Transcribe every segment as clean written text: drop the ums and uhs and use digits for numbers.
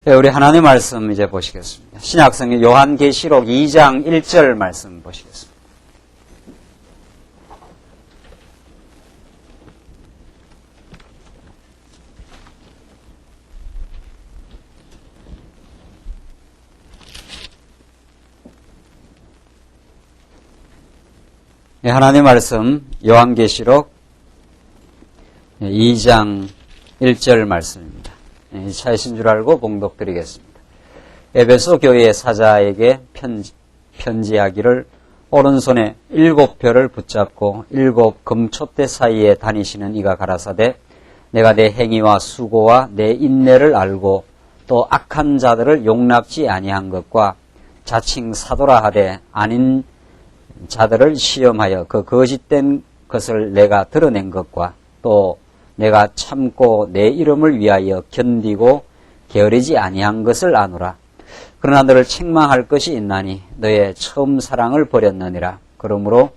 네, 우리 하나님 말씀 이제 보시겠습니다. 신약성경 요한계시록 2장 1절 말씀 보시겠습니다. 네, 하나님 말씀 요한계시록 2장 1절 말씀입니다. 차이신 줄 알고 봉독드리겠습니다. 에베소 교회의 사자에게 편지하기를 오른손에 7별을 붙잡고 7 금촛대 사이에 다니시는 이가 가라사대 내가 내 행위와 수고와 내 인내를 알고 또 악한 자들을 용납지 아니한 것과 자칭 사도라 하되 아닌 자들을 시험하여 그 거짓된 것을 내가 드러낸 것과 또 내가 참고 내 이름을 위하여 견디고 게으르지 아니한 것을 아노라. 그러나 너를 책망할 것이 있나니 너의 처음 사랑을 버렸느니라. 그러므로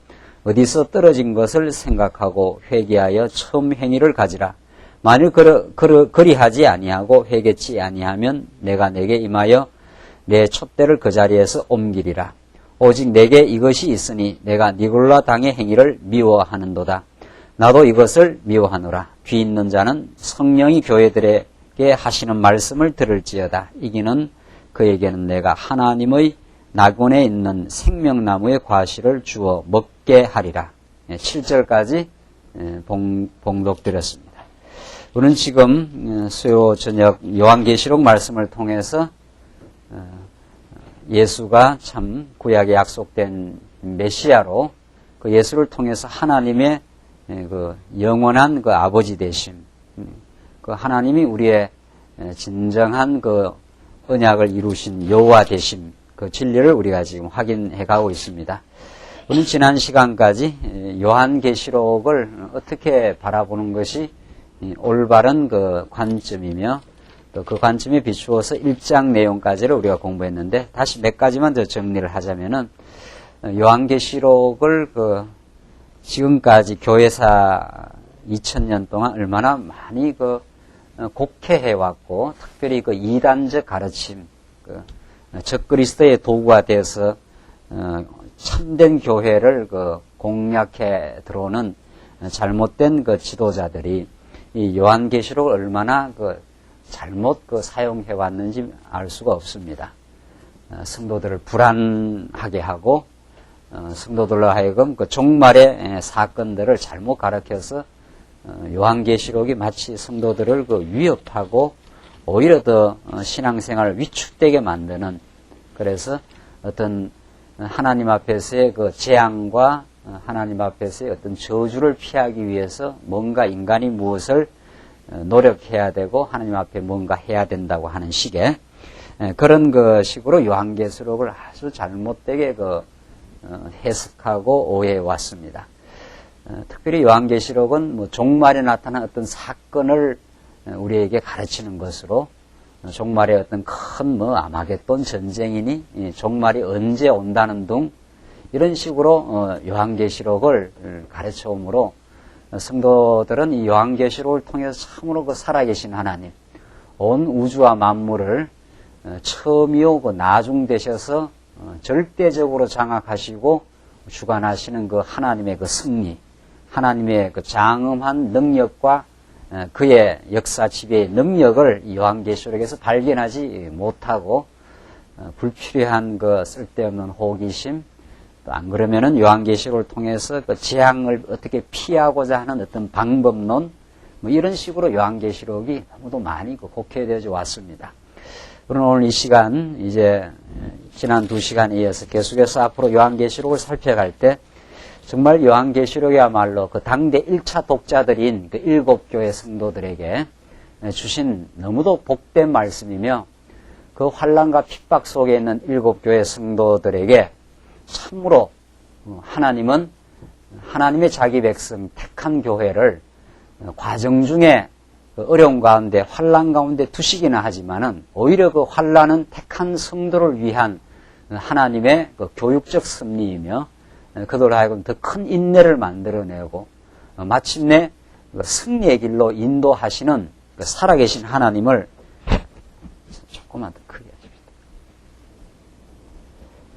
어디서 떨어진 것을 생각하고 회개하여 처음 행위를 가지라. 만일 그리하지 아니하고 회개치 아니하면 내가 내게 임하여 내 촛대를 그 자리에서 옮기리라. 오직 내게 이것이 있으니 내가 니골라 당의 행위를 미워하는도다. 나도 이것을 미워하노라. 귀 있는 자는 성령이 교회들에게 하시는 말씀을 들을지어다. 이기는 그에게는 내가 하나님의 낙원에 있는 생명나무의 과실을 주어 먹게 하리라. 7절까지 봉독드렸습니다. 우리는 지금 수요 저녁 요한계시록 말씀을 통해서 예수가 참 구약에 약속된 메시아로 그 예수를 통해서 하나님의 그 영원한 그 아버지 되심, 그 하나님이 우리의 진정한 그 언약을 이루신 여호와 되심, 그 진리를 우리가 지금 확인해 가고 있습니다. 우리는 지난 시간까지 요한계시록을 어떻게 바라보는 것이 올바른 그 관점이며 또 그 관점에 비추어서 1장 내용까지를 우리가 공부했는데 다시 몇 가지만 더 정리를 하자면은 요한계시록을 그 지금까지 교회사 2000년 동안 얼마나 많이 그 곡해해왔고, 특별히 그 이단적 가르침, 그 적그리스도의 도구가 되어서 참된 교회를 그 공략해 들어오는 잘못된 그 지도자들이 이 요한계시록을 얼마나 그 잘못 그 사용해왔는지 알 수가 없습니다. 성도들을 불안하게 하고 성도들로 하여금 그 종말의 사건들을 잘못 가르쳐서 요한계시록이 마치 성도들을 그 위협하고 오히려 더 신앙생활을 위축되게 만드는, 그래서 어떤 하나님 앞에서의 그 재앙과 하나님 앞에서의 어떤 저주를 피하기 위해서 뭔가 인간이 무엇을 노력해야 되고 하나님 앞에 뭔가 해야 된다고 하는 식의 그런 그 식으로 요한계시록을 아주 잘못되게 그 해석하고 오해해 왔습니다. 특별히 요한계시록은 뭐 종말에 나타난 어떤 사건을 우리에게 가르치는 것으로, 종말에 어떤 큰 뭐 아마겟돈 전쟁이니 종말이 언제 온다는 등 이런 식으로 요한계시록을 가르쳐 오므로 성도들은 이 요한계시록을 통해서 참으로 그 살아계신 하나님, 온 우주와 만물을 처음이요 그 나중 되셔서 절대적으로 장악하시고 주관하시는 그 하나님의 그 승리, 하나님의 그 장엄한 능력과 그의 역사 지배의 능력을 요한계시록에서 발견하지 못하고 불필요한 그 쓸데없는 호기심, 또 안 그러면은 요한계시록을 통해서 그 재앙을 어떻게 피하고자 하는 어떤 방법론, 뭐 이런 식으로 요한계시록이 너무도 많이 그 곡해되어져 왔습니다. 그러나 오늘 이 시간, 이제 지난 2시간에 이어서 계속해서 앞으로 요한계시록을 살펴갈 때 정말 요한계시록이야말로 그 당대 1차 독자들인 그 7교회 성도들에게 주신 너무도 복된 말씀이며, 그 환난과 핍박 속에 있는 7교회 성도들에게 참으로 하나님은 하나님의 자기 백성 택한 교회를 과정 중에 어려운 가운데 환난 가운데 두시기나 하지만은 오히려 그 환난은 택한 성도를 위한 하나님의 그 교육적 섭리이며 그들로 하여금 더 큰 인내를 만들어내고 마침내 승리의 길로 인도하시는 살아계신 하나님을 조금만 더 크게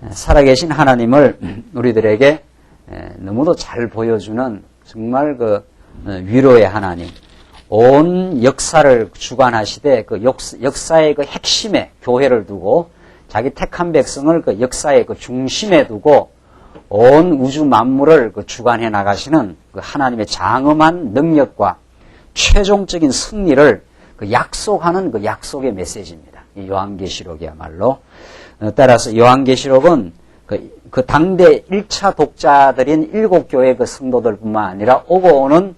해줍니다. 살아계신 하나님을 우리들에게 너무도 잘 보여주는 정말 그 위로의 하나님, 온 역사를 주관하시되 그 역사의 그 핵심에 교회를 두고 자기 택한 백성을 그 역사의 그 중심에 두고 온 우주 만물을 그 주관해 나가시는 그 하나님의 장엄한 능력과 최종적인 승리를 그 약속하는 그 약속의 메시지입니다. 이 요한계시록이야말로. 따라서 요한계시록은 그 당대 1차 독자들인 7교회 그 성도들뿐만 아니라 오고 오는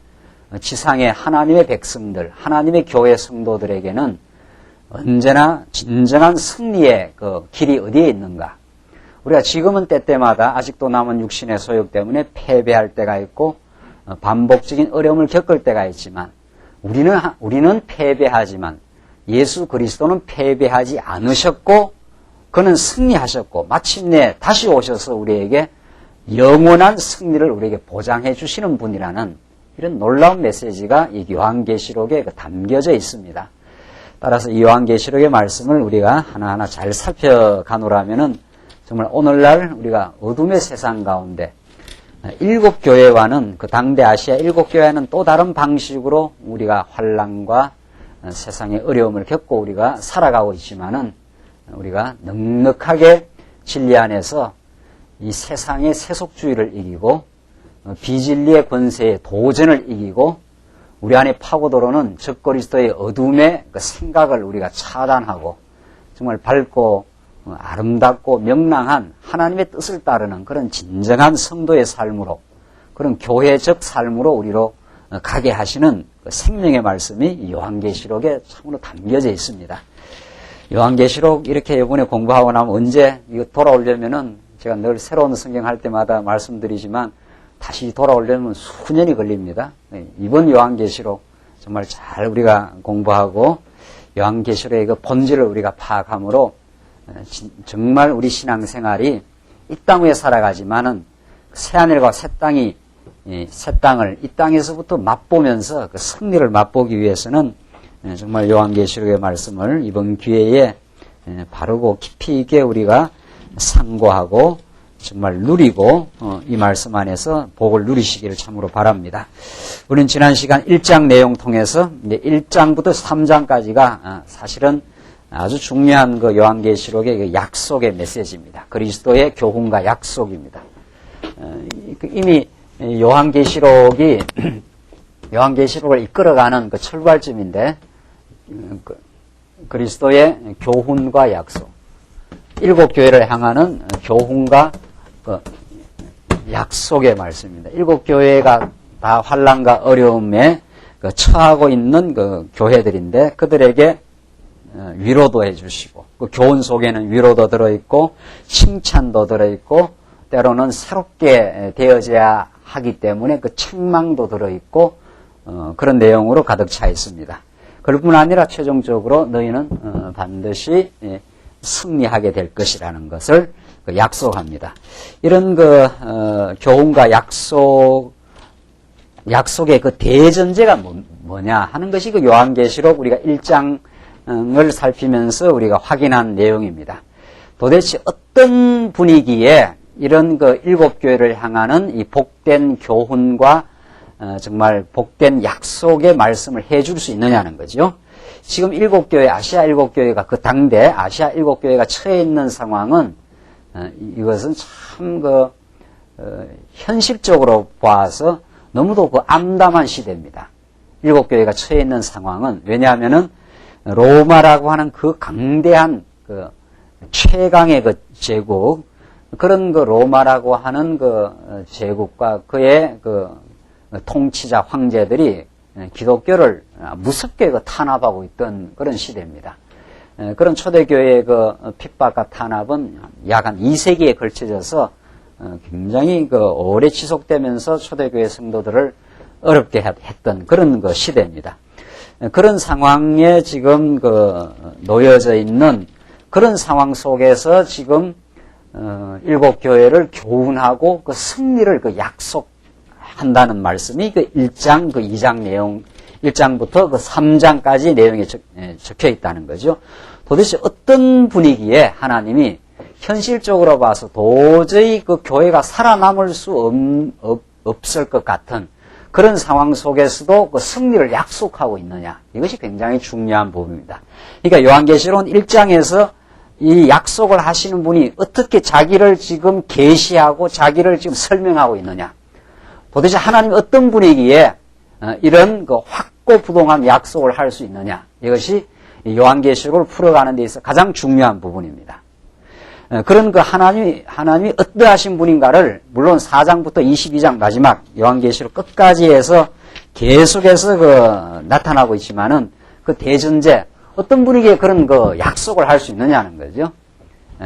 지상의 하나님의 백성들, 하나님의 교회 성도들에게는 언제나 진정한 승리의 그 길이 어디에 있는가? 우리가 지금은 때때마다 아직도 남은 육신의 소욕 때문에 패배할 때가 있고 반복적인 어려움을 겪을 때가 있지만 우리는 패배하지만 예수 그리스도는 패배하지 않으셨고 그는 승리하셨고 마침내 다시 오셔서 우리에게 영원한 승리를 우리에게 보장해 주시는 분이라는 이런 놀라운 메시지가 이 요한계시록에 담겨져 있습니다. 따라서 이 요한계시록의 말씀을 우리가 하나하나 잘 살펴가노라면은 정말 오늘날 우리가 어둠의 세상 가운데 7교회와는 그 당대 아시아 7교회와는 또 다른 방식으로 우리가 환난과 세상의 어려움을 겪고 우리가 살아가고 있지만은 우리가 넉넉하게 진리 안에서 이 세상의 세속주의를 이기고 비진리의 권세의 도전을 이기고 우리 안에 파고들어오는 적그리스도의 어둠의 그 생각을 우리가 차단하고 정말 밝고 아름답고 명랑한 하나님의 뜻을 따르는 그런 진정한 성도의 삶으로 그런 교회적 삶으로 우리로 가게 하시는 그 생명의 말씀이 요한계시록에 참으로 담겨져 있습니다. 요한계시록 이렇게 이번에 공부하고 나면 언제 이거 돌아오려면은 제가 늘 새로운 성경 할 때마다 말씀드리지만 다시 돌아오려면 수년이 걸립니다. 이번 요한계시록 정말 잘 우리가 공부하고 요한계시록의 그 본질을 우리가 파악함으로 정말 우리 신앙생활이 이 땅 위에 살아가지만은 새하늘과 새 땅을 이 땅에서부터 맛보면서 그 승리를 맛보기 위해서는 정말 요한계시록의 말씀을 이번 기회에 바르고 깊이 있게 우리가 상고하고 정말 누리고 이 말씀 안에서 복을 누리시기를 참으로 바랍니다. 우리는 지난 시간 1장 내용 통해서 이제 1장부터 3장까지가 사실은 아주 중요한 그 요한계시록의 그 약속의 메시지입니다. 그리스도의 교훈과 약속입니다. 이미 요한계시록을 이끌어가는 그 출발점인데 그리스도의 교훈과 약속, 7교회를 향하는 교훈과 그 약속의 말씀입니다. 7교회가 다 환난과 어려움에 그 처하고 있는 그 교회들인데 그들에게 위로도 해주시고 그 교훈 속에는 위로도 들어있고 칭찬도 들어있고 때로는 새롭게 되어져야 하기 때문에 그 책망도 들어있고 그런 내용으로 가득 차 있습니다. 그뿐 아니라 최종적으로 너희는 반드시 승리하게 될 것이라는 것을 약속합니다. 이런 교훈과 약속의 그 대전제가 뭐냐 하는 것이 그 요한계시록 우리가 1장을 살피면서 우리가 확인한 내용입니다. 도대체 어떤 분위기에 이런 그 7교회를 향하는 이 복된 교훈과 정말 복된 약속의 말씀을 해줄 수 있느냐는 거죠. 지금 7교회, 아시아 7교회가 그 당대 아시아 7교회가 처해 있는 상황은 이것은 참 현실적으로 봐서 너무도 그 암담한 시대입니다. 7교회가 처해 있는 상황은 왜냐하면은 로마라고 하는 그 강대한 그 최강의 그 제국 그런 그 로마라고 하는 그 제국과 그의 그 통치자 황제들이 기독교를 무섭게 그 탄압하고 있던 그런 시대입니다. 그런 초대교회의 그 핍박과 탄압은 약 한 2세기에 걸쳐져서 굉장히 그 오래 지속되면서 초대교회 성도들을 어렵게 했던 그런 그 시대입니다. 그런 상황에 지금 놓여져 있는 그런 상황 속에서 지금 7교회를 교훈하고 그 승리를 약속한다는 말씀이 1장, 2장 내용, 1장부터 3장까지 내용에 적혀 있다는 거죠. 도대체 어떤 분위기에 하나님이 현실적으로 봐서 도저히 그 교회가 살아남을 수 없을 것 같은 그런 상황 속에서도 그 승리를 약속하고 있느냐. 이것이 굉장히 중요한 부분입니다. 그러니까 요한계시록 1장에서 이 약속을 하시는 분이 어떻게 자기를 지금 계시하고 자기를 지금 설명하고 있느냐. 도대체 하나님이 어떤 분위기에 이런 그 확고부동한 약속을 할 수 있느냐. 이것이 요한계시록을 풀어가는 데 있어 가장 중요한 부분입니다. 그런 그 하나님이 어떠하신 분인가를 물론 4장부터 22장 마지막 요한계시록 끝까지 해서 계속해서 그 나타나고 있지만은 그 대전제 어떤 분에게 그런 그 약속을 할 수 있느냐는 거죠.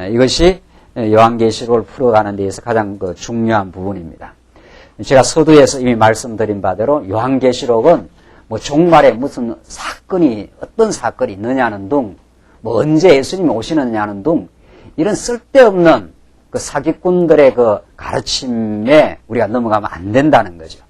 이것이 요한계시록을 풀어가는 데에서 가장 그 중요한 부분입니다. 제가 서두에서 이미 말씀드린 바대로 요한계시록은 뭐 종말에 무슨 사건이 어떤 사건이 있느냐는 등, 뭐 언제 예수님이 오시느냐는 등 이런 쓸데없는 그 사기꾼들의 그 가르침에 우리가 넘어가면 안 된다는 거죠.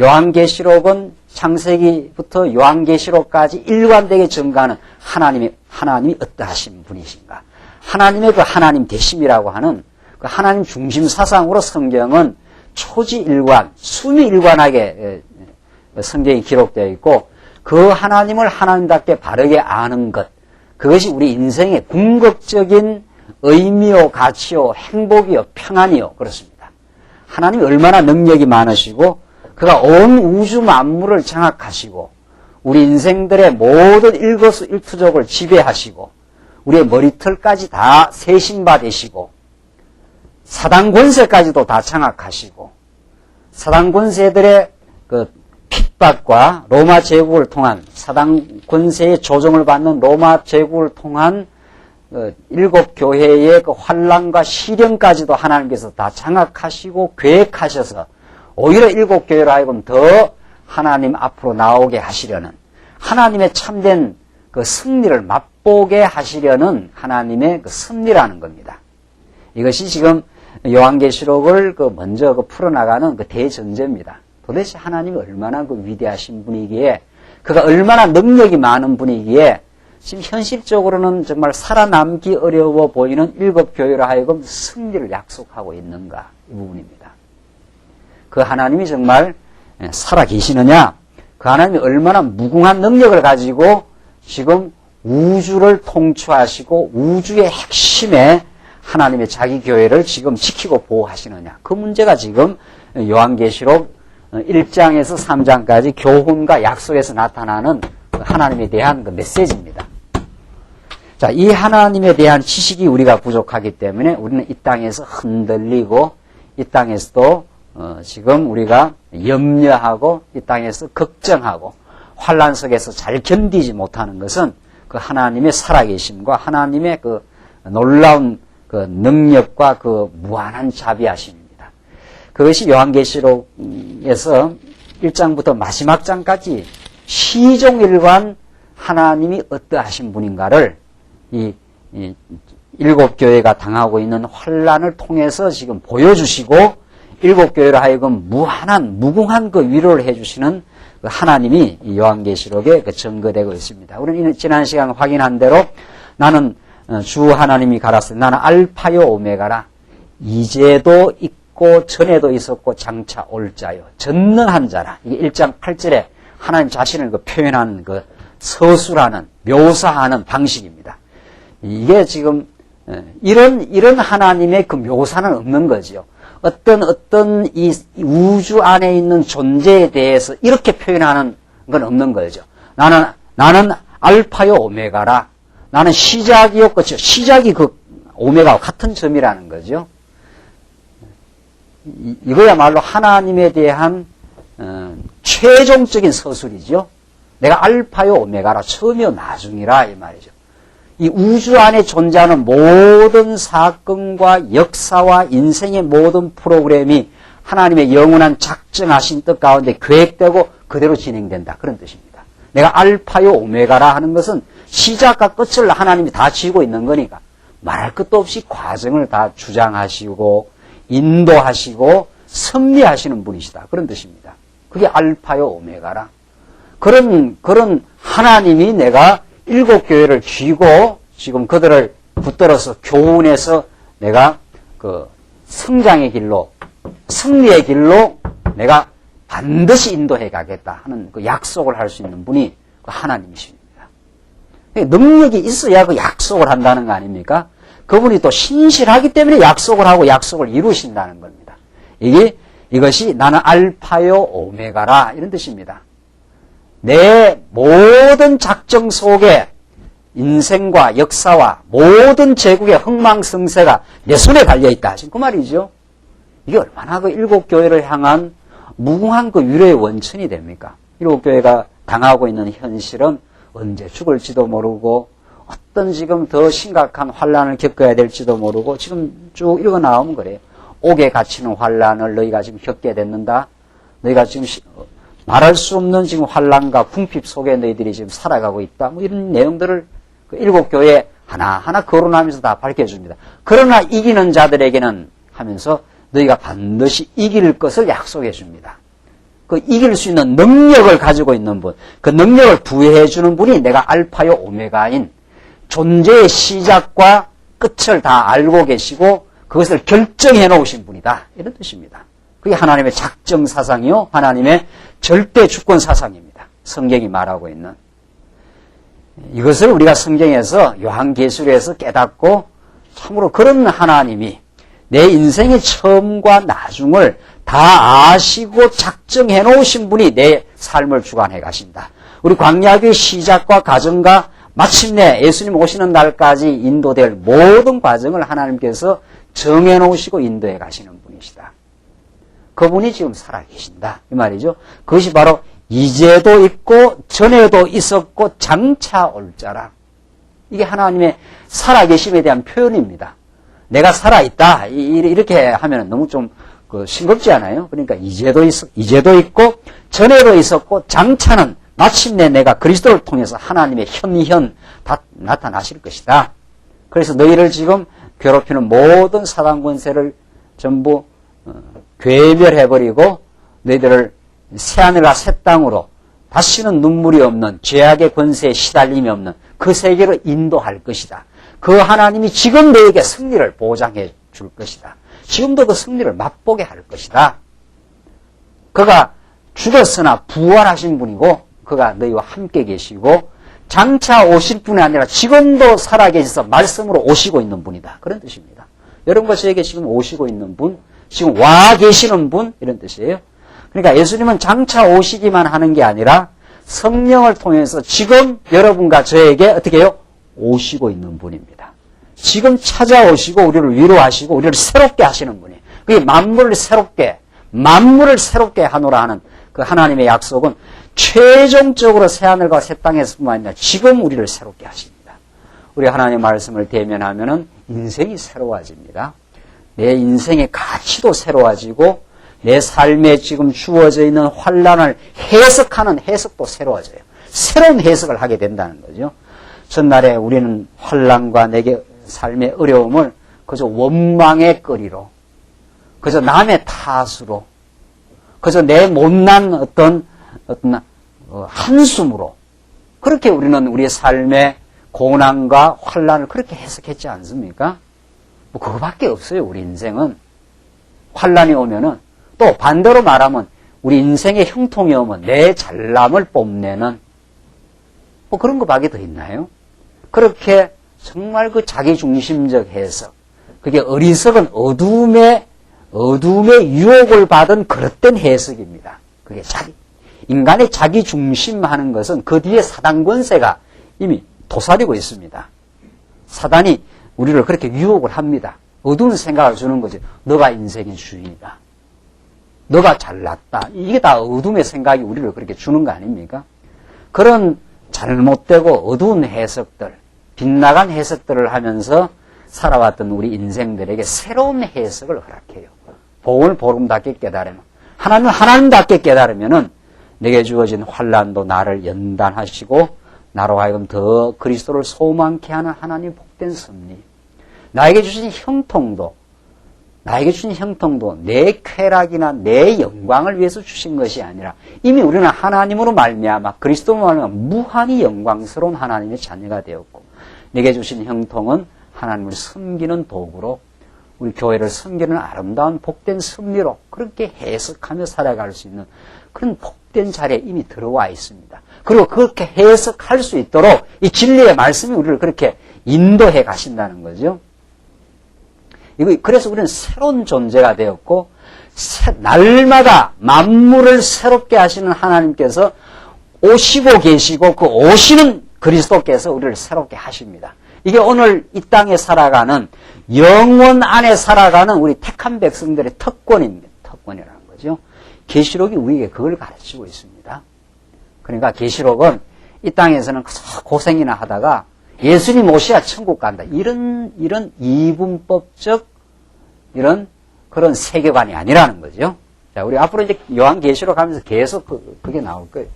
요한계시록은 창세기부터 요한계시록까지 일관되게 증가하는 하나님이 어떠하신 분이신가. 하나님의 그 하나님 되심이라고 하는 그 하나님 중심 사상으로 성경은 초지일관, 수미일관하게 성경이 기록되어 있고 그 하나님을 하나님답게 바르게 아는 것, 그것이 우리 인생의 궁극적인 의미요, 가치요, 행복이요, 평안이요, 그렇습니다. 하나님이 얼마나 능력이 많으시고 그가 온 우주 만물을 장악하시고 우리 인생들의 모든 일거수일투족을 지배하시고 우리의 머리털까지 다 세신 바 되시고 사단 권세까지도 다 장악하시고 사단 권세들의 그 핍박과 로마 제국을 통한 사단 권세의 조정을 받는 로마 제국을 통한 일곱 교회의 그 환난과 시련까지도 하나님께서 다 장악하시고 계획하셔서 오히려 일곱 교회로 하여금 더 하나님 앞으로 나오게 하시려는 하나님의 참된 그 승리를 맛보게 하시려는 하나님의 그 섭리라는 겁니다. 이것이 지금 요한계시록을 그 먼저 그 풀어나가는 그 대전제입니다. 도대체 하나님이 얼마나 그 위대하신 분이기에 그가 얼마나 능력이 많은 분이기에 지금 현실적으로는 정말 살아남기 어려워 보이는 일곱 교회로 하여금 승리를 약속하고 있는가 이 부분입니다. 그 하나님이 정말 살아계시느냐, 그 하나님이 얼마나 무궁한 능력을 가지고 지금 우주를 통치하시고 우주의 핵심에 하나님의 자기 교회를 지금 지키고 보호하시느냐, 그 문제가 지금 요한계시록 1장에서 3장까지 교훈과 약속에서 나타나는 하나님에 대한 그 메시지입니다. 자, 이 하나님에 대한 지식이 우리가 부족하기 때문에 우리는 이 땅에서 흔들리고 이 땅에서도 지금 우리가 염려하고 이 땅에서 걱정하고 환난 속에서 잘 견디지 못하는 것은 그 하나님의 살아계심과 하나님의 그 놀라운 그 능력과 그 무한한 자비하심입니다. 그것이 요한계시록에서 1장부터 마지막 장까지 시종일관 하나님이 어떠하신 분인가를 이 일곱 교회가 당하고 있는 환난을 통해서 지금 보여주시고 일곱 교회로 하여금 무한한 무궁한 그 위로를 해주시는 그 하나님이 이 요한계시록에 그 증거되고 있습니다. 우리는 지난 시간 확인한 대로 나는 주 하나님이 가라사대 나는 알파요 오메가라 이제도 있고 전에도 있었고 장차 올 자요 전능한 자라. 이게 1장 8절에 하나님 자신을 그 표현하는 그 서술하는 묘사하는 방식입니다. 이게 지금 이런 하나님의 그 묘사는 없는 거지요. 어떤 이 우주 안에 있는 존재에 대해서 이렇게 표현하는 건 없는 거죠. 나는 알파요 오메가라. 나는 시작이요 끝이요. 시작이 그 오메가와 같은 점이라는 거죠. 이거야말로 하나님에 대한 최종적인 서술이죠. 내가 알파요 오메가라. 처음이요 나중이라 이 말이죠. 이 우주 안에 존재하는 모든 사건과 역사와 인생의 모든 프로그램이 하나님의 영원한 작정하신 뜻 가운데 계획되고 그대로 진행된다. 그런 뜻입니다. 내가 알파요 오메가라 하는 것은 시작과 끝을 하나님이 다 지고 있는 거니까 말할 것도 없이 과정을 다 주장하시고 인도하시고 섭리하시는 분이시다. 그런 뜻입니다. 그게 알파요 오메가라. 그런 하나님이 내가 일곱 교회를 쥐고 지금 그들을 붙들어서 교훈해서 내가 그 성장의 길로, 승리의 길로 내가 반드시 인도해 가겠다 하는 그 약속을 할 수 있는 분이 그 하나님이십니다. 능력이 있어야 그 약속을 한다는 거 아닙니까? 그분이 또 신실하기 때문에 약속을 하고 약속을 이루신다는 겁니다. 이것이 나는 알파요 오메가라 이런 뜻입니다. 내 모든 작정 속에 인생과 역사와 모든 제국의 흥망성쇠가 내 손에 달려있다. 지금 그 말이죠. 이게 얼마나 그 일곱 교회를 향한 무궁한 그 위로의 원천이 됩니까? 일곱 교회가 당하고 있는 현실은 언제 죽을지도 모르고 어떤 지금 더 심각한 환란을 겪어야 될지도 모르고 지금 쭉 읽어 나오면 그래요. 옥에 갇히는 환란을 너희가 지금 겪게 됐는다. 너희가 지금 말할 수 없는 지금 환란과 궁핍 속에 너희들이 지금 살아가고 있다. 뭐 이런 내용들을 그 일곱 교회 하나하나 거론하면서 다 밝혀줍니다. 그러나 이기는 자들에게는 하면서 너희가 반드시 이길 것을 약속해 줍니다. 그 이길 수 있는 능력을 가지고 있는 분, 그 능력을 부여해 주는 분이 내가 알파요 오메가인 존재의 시작과 끝을 다 알고 계시고 그것을 결정해 놓으신 분이다. 이런 뜻입니다. 그게 하나님의 작정 사상이요, 하나님의 절대 주권 사상입니다. 성경이 말하고 있는. 이것을 우리가 성경에서 요한계시록에서 깨닫고 참으로 그런 하나님이 내 인생의 처음과 나중을 다 아시고 작정해 놓으신 분이 내 삶을 주관해 가신다. 우리 광야교의 시작과 과정과 마침내 예수님 오시는 날까지 인도될 모든 과정을 하나님께서 정해 놓으시고 인도해 가시는 분이시다. 그분이 지금 살아계신다. 이 말이죠. 그것이 바로 이제도 있고 전에도 있었고 장차 올 자라. 이게 하나님의 살아계심에 대한 표현입니다. 내가 살아있다. 이렇게 하면 너무 좀 싱겁지 않아요? 그러니까 이제도 있고 전에도 있었고 장차는 마침내 내가 그리스도를 통해서 하나님의 현현 다 나타나실 것이다. 그래서 너희를 지금 괴롭히는 모든 사단 권세를 전부 괴멸해버리고 너희들을 새하늘과 새 땅으로 다시는 눈물이 없는 죄악의 권세에 시달림이 없는 그 세계로 인도할 것이다. 그 하나님이 지금 너에게 승리를 보장해 줄 것이다. 지금도 그 승리를 맛보게 할 것이다. 그가 죽었으나 부활하신 분이고 그가 너희와 함께 계시고 장차 오실 분이 아니라 지금도 살아계셔서 말씀으로 오시고 있는 분이다. 그런 뜻입니다. 여러분과 저에게 지금 오시고 있는 분, 지금 와 계시는 분 이런 뜻이에요. 그러니까 예수님은 장차 오시기만 하는 게 아니라 성령을 통해서 지금 여러분과 저에게 어떻게 해요? 오시고 있는 분입니다. 지금 찾아오시고 우리를 위로하시고 우리를 새롭게 하시는 분이에요. 그게 만물을 새롭게 하노라 하는 그 하나님의 약속은 최종적으로 새하늘과 새 땅에서뿐만 아니라 지금 우리를 새롭게 하십니다. 우리 하나님의 말씀을 대면하면은 인생이 새로워집니다. 내 인생의 가치도 새로워지고 내 삶에 지금 주어져 있는 환란을 해석하는 해석도 새로워져요. 새로운 해석을 하게 된다는 거죠. 전날에 우리는 환란과 내게 삶의 어려움을 그저 원망의 거리로, 그저 남의 탓으로, 그저 내 못난 어떤 한숨으로 그렇게 우리는 우리의 삶의 고난과 환란을 그렇게 해석했지 않습니까? 뭐 그거밖에 없어요. 우리 인생은 환란이 오면은 또 반대로 말하면 우리 인생의 형통이 오면 내 잘남을 뽐내는 뭐 그런 거밖에 더 있나요? 그렇게 정말 그 자기중심적 해석, 그게 어리석은 어둠의 유혹을 받은 그릇된 해석입니다. 그게 인간의 자기중심하는 것은 그 뒤에 사단 권세가 이미 도사리고 있습니다. 사단이 우리를 그렇게 유혹을 합니다. 어두운 생각을 주는 거죠. 너가 인생의 주인이다. 너가 잘났다. 이게 다 어둠의 생각이 우리를 그렇게 주는 거 아닙니까? 그런 잘못되고 어두운 해석들, 빗나간 해석들을 하면서 살아왔던 우리 인생들에게 새로운 해석을 허락해요. 복을 복음답게 깨달으면, 하나님은 하나님답게 깨달으면은 내게 주어진 환란도 나를 연단하시고 나로 하여금 더 그리스도를 소망케 하는 하나님의 복된 섭리, 나에게 주신 형통도 내 쾌락이나 내 영광을 위해서 주신 것이 아니라 이미 우리는 하나님으로 말미암아 그리스도로 말미암아 무한히 영광스러운 하나님의 자녀가 되었고 내게 주신 형통은 하나님을 섬기는 도구로 우리 교회를 섬기는 아름다운 복된 섭리로 그렇게 해석하며 살아갈 수 있는 그런 복된 자리에 이미 들어와 있습니다. 그리고 그렇게 해석할 수 있도록 이 진리의 말씀이 우리를 그렇게 인도해 가신다는 거죠. 그래서 우리는 새로운 존재가 되었고 날마다 만물을 새롭게 하시는 하나님께서 오시고 계시고 그 오시는 그리스도께서 우리를 새롭게 하십니다. 이게 오늘 이 땅에 살아가는 영원 안에 살아가는 우리 택한 백성들의 특권입니다. 특권이라는 거죠. 계시록이 우리에게 그걸 가르치고 있습니다. 그러니까 계시록은 이 땅에서는 고생이나 하다가 예수님 오셔야 천국 간다. 이런 이분법적 이런 그런 세계관이 아니라는 거죠. 자, 우리 앞으로 이제 요한계시록 하면서 계속 그게 나올 거예요.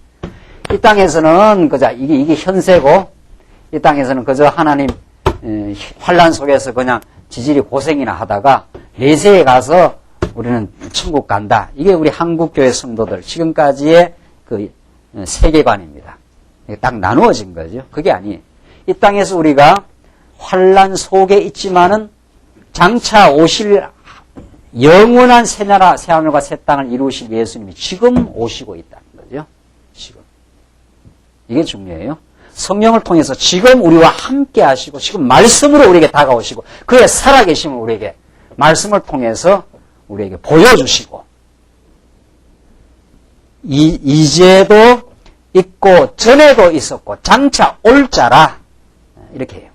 이 땅에서는 그저 이게 현세고 이 땅에서는 그저 하나님 환란 속에서 그냥 지질이 고생이나 하다가 내세에 가서 우리는 천국 간다. 이게 우리 한국교회 성도들 지금까지의 그 세계관입니다. 이게 딱 나누어진 거죠. 그게 아니에요. 이 땅에서 우리가 환란 속에 있지만은 장차 오실 영원한 새나라 새하늘과 새 땅을 이루실 예수님이 지금 오시고 있다는 거죠. 지금. 이게 중요해요. 성령을 통해서 지금 우리와 함께 하시고 지금 말씀으로 우리에게 다가오시고 그의 살아계심을 우리에게 말씀을 통해서 우리에게 보여주시고 이제도 있고 전에도 있었고 장차 올 자라 이렇게 해요.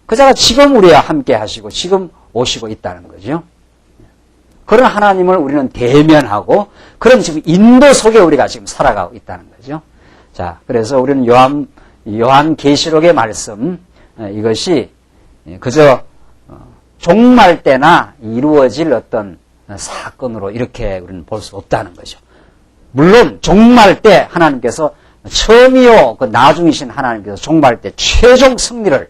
그 자가 지금 우리와 함께 하시고 지금 오시고 있다는 거죠. 그런 하나님을 우리는 대면하고 그런 지금 인도 속에 우리가 지금 살아가고 있다는 거죠. 자, 그래서 우리는 요한계시록의 말씀 이것이 그저 종말 때나 이루어질 어떤 사건으로 이렇게 우리는 볼 수 없다는 거죠. 물론 종말 때 하나님께서 처음이요 그 나중이신 하나님께서 종말 때 최종 승리를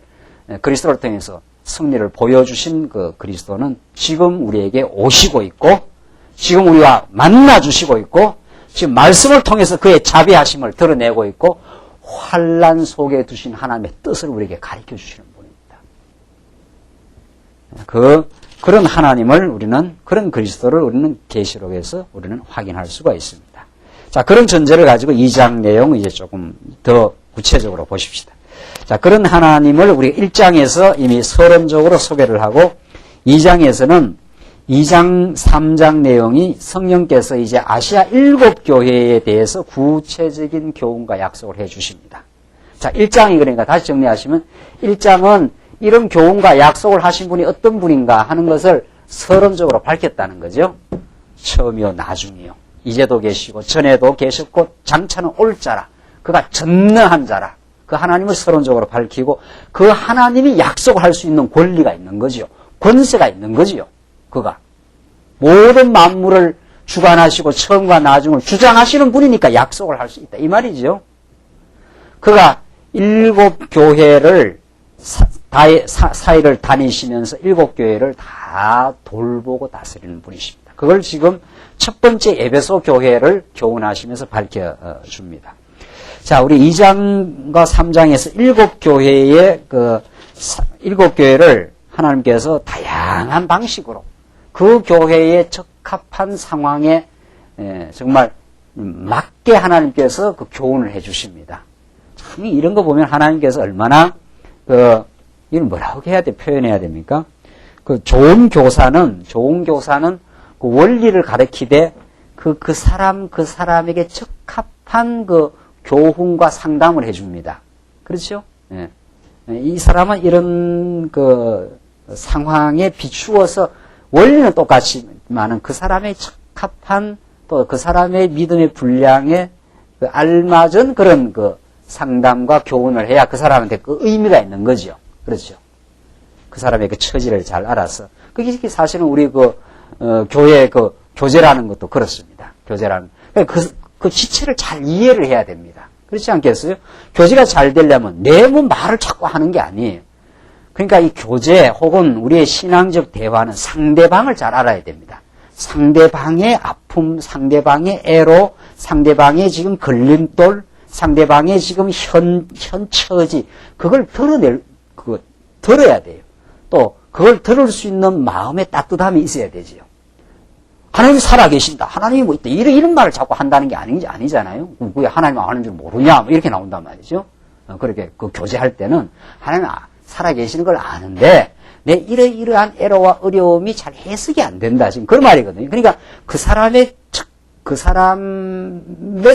그리스도를 통해서 승리를 보여주신 그 그리스도는 지금 우리에게 오시고 있고 지금 우리와 만나주시고 있고 지금 말씀을 통해서 그의 자비하심을 드러내고 있고 환란 속에 두신 하나님의 뜻을 우리에게 가르쳐 주시는 분입니다. 그런 하나님을 우리는 그런 그리스도를 우리는 계시록에서 우리는 확인할 수가 있습니다. 자, 그런 전제를 가지고 2장 내용 이제 조금 더 구체적으로 보십시다. 자, 그런 하나님을 우리 1장에서 이미 서론적으로 소개를 하고 2장에서는 2장, 3장 내용이 성령께서 이제 아시아 7교회에 대해서 구체적인 교훈과 약속을 해 주십니다. 자, 1장이 그러니까 다시 정리하시면 1장은 이런 교훈과 약속을 하신 분이 어떤 분인가 하는 것을 서론적으로 밝혔다는 거죠. 처음이요, 나중이요. 이제도 계시고 전에도 계셨고 장차는 올 자라. 그가 전능한 자라. 그 하나님을 서론적으로 밝히고 그 하나님이 약속을 할 수 있는 권리가 있는 거지요. 권세가 있는 거지요. 그가. 모든 만물을 주관하시고 처음과 나중을 주장하시는 분이니까 약속을 할 수 있다. 이 말이죠. 그가 7교회를 사이를 다니시면서 7교회를 다 돌보고 다스리는 분이십니다. 그걸 지금 첫 번째 에베소 교회를 교훈하시면서 밝혀줍니다. 자, 우리 2장과 3장에서 7교회의 7교회를 하나님께서 다양한 방식으로 그 교회에 적합한 상황에 정말 맞게 하나님께서 그 교훈을 해 주십니다. 참 이런 거 보면 하나님께서 얼마나 이건 뭐라고 해야 돼? 표현해야 됩니까? 좋은 교사는 그 원리를 가르치되 그 사람에게 적합한 그 교훈과 상담을 해 줍니다. 그렇죠? 예. 이 사람은 이런 그 상황에 비추어서 원리는 똑같지만은 그 사람의 적합한 또 그 사람의 믿음의 분량에 알맞은 그런 그 상담과 교훈을 해야 그 사람한테 그 의미가 있는 거죠. 그렇죠. 그 사람의 그 처지를 잘 알아서. 그게 사실은 우리 교회 교제라는 것도 그렇습니다. 교제라는. 그 지체를 잘 이해를 해야 됩니다. 그렇지 않겠어요? 교제가 잘 되려면 내 말을 자꾸 하는 게 아니에요. 그러니까 이 교제 혹은 우리의 신앙적 대화는 상대방을 잘 알아야 됩니다. 상대방의 아픔, 상대방의 애로, 상대방의 지금 걸림돌, 상대방의 지금 현 처지, 그걸 들어야 돼요. 또 그걸 들을 수 있는 마음의 따뜻함이 있어야 되지요. 하나님이 살아계신다. 하나님이 뭐 있다. 이런 말을 자꾸 한다는 게 아니잖아요. 왜 하나님 아는 줄 모르냐? 뭐 이렇게 나온단 말이죠. 그렇게 그 교제할 때는 하나님 살아계시는 걸 아는데 내 이러이러한 애로와 어려움이 잘 해석이 안 된다. 지금 그런 말이거든요. 그러니까 그 사람의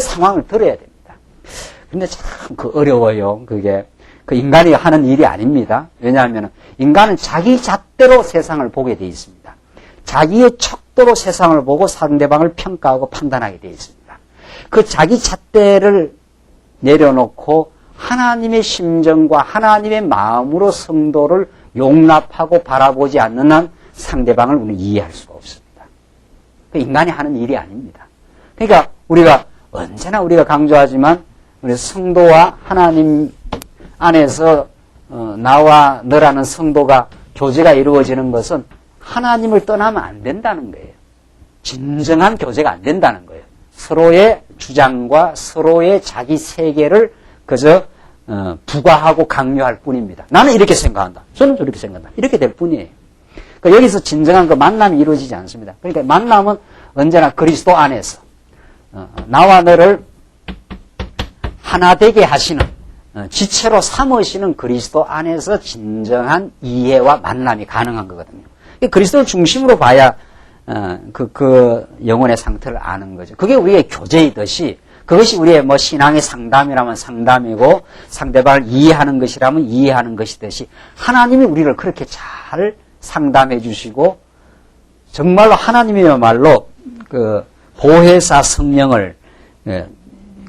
상황을 들어야 됩니다. 근데 참 어려워요. 그게 그 인간이 하는 일이 아닙니다. 왜냐하면 인간은 자기 잣대로 세상을 보게 돼 있습니다. 자기의 척도로 세상을 보고 상대방을 평가하고 판단하게 되어 있습니다. 그 자기 잣대를 내려놓고 하나님의 심정과 하나님의 마음으로 성도를 용납하고 바라보지 않는 한 상대방을 우리는 이해할 수가 없습니다. 그 인간이 하는 일이 아닙니다. 그러니까 언제나 우리가 강조하지만 우리 성도와 하나님 안에서 나와 너라는 성도가 교제가 이루어지는 것은 하나님을 떠나면 안 된다는 거예요. 진정한 교제가 안 된다는 거예요. 서로의 주장과 서로의 자기 세계를 그저 부과하고 강요할 뿐입니다. 나는 이렇게 생각한다. 저는 저렇게 생각한다. 이렇게 될 뿐이에요. 그러니까 여기서 진정한 그 만남이 이루어지지 않습니다. 그러니까 만남은 언제나 그리스도 안에서 나와 너를 하나 되게 하시는 지체로 삼으시는 그리스도 안에서 진정한 이해와 만남이 가능한 거거든요. 그리스도를 중심으로 봐야 그 영혼의 상태를 아는 거죠. 그게 우리의 교제이듯이 그것이 우리의 뭐 신앙의 상담이라면 상담이고 상대방을 이해하는 것이라면 이해하는 것이듯이 하나님이 우리를 그렇게 잘 상담해 주시고 정말로 하나님이야말로 그 보혜사 성령을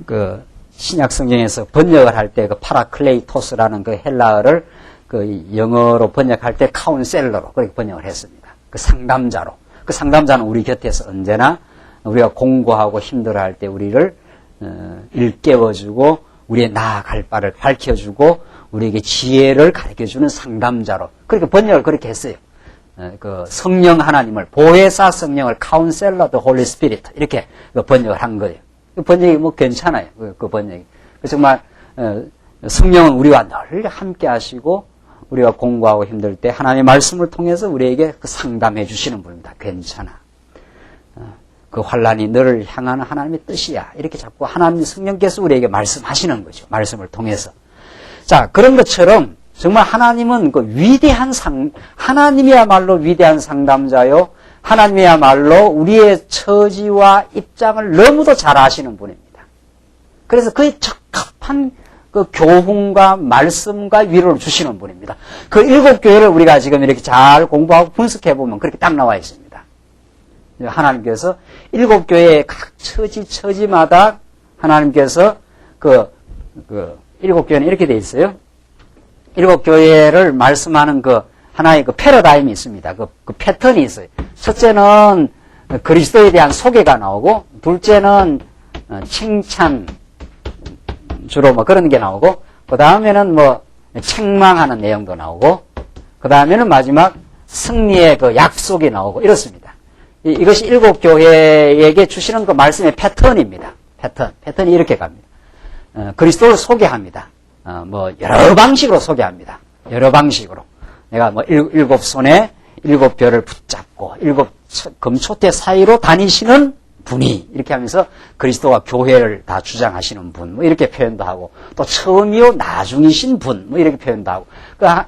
그 신약 성경에서 번역을 할 때 그 파라클레이토스라는 그 헬라어를 그 영어로 번역할 때 카운셀러로 그렇게 번역을 했습니다. 그 상담자로. 그 상담자는 우리 곁에서 언제나 우리가 공부하고 힘들어할 때 우리를 일깨워주고 우리의 나아갈 바를 밝혀주고 우리에게 지혜를 가르쳐주는 상담자로 그렇게 번역을 그렇게 했어요. 그 성령 하나님을 보혜사 성령을 카운셀러 더 홀리 스피리트 이렇게 번역을 한 거예요. 그 번역이 뭐 괜찮아요. 그 번역이 정말 성령은 우리와 늘 함께 하시고 우리가 공부하고 힘들 때 하나님의 말씀을 통해서 우리에게 그 상담해 주시는 분입니다. 괜찮아. 그 환란이 너를 향하는 하나님의 뜻이야. 이렇게 자꾸 하나님 성령께서 우리에게 말씀하시는 거죠. 말씀을 통해서. 자, 그런 것처럼 정말 하나님은 그 하나님이야말로 위대한 상담자요. 하나님이야말로 우리의 처지와 입장을 너무도 잘 아시는 분입니다. 그래서 그에 적합한 그 교훈과 말씀과 위로를 주시는 분입니다. 그 7교회를 우리가 지금 이렇게 잘 공부하고 분석해보면 그렇게 딱 나와 있습니다. 하나님께서 7교회의 각 처지마다 하나님께서 그 7교회는 이렇게 돼 있어요. 7교회를 말씀하는 그 하나의 그 패러다임이 있습니다. 그 패턴이 있어요. 첫째는 그리스도에 대한 소개가 나오고, 둘째는 칭찬, 주로 뭐 그런 게 나오고, 그 다음에는 뭐 책망하는 내용도 나오고, 그 다음에는 마지막 승리의 그 약속이 나오고 이렇습니다. 이것이 7교회에게 주시는 그 말씀의 패턴입니다. 패턴이 이렇게 갑니다. 그리스도를 소개합니다. 뭐 여러 방식으로 소개합니다. 여러 방식으로. 내가 뭐 7손에 7별을 붙잡고 7금초대 사이로 다니시는 분이 이렇게 하면서 그리스도가 교회를 다 주장하시는 분, 뭐 이렇게 표현도 하고, 또 처음이요 나중이신 분, 뭐 이렇게 표현도 하고,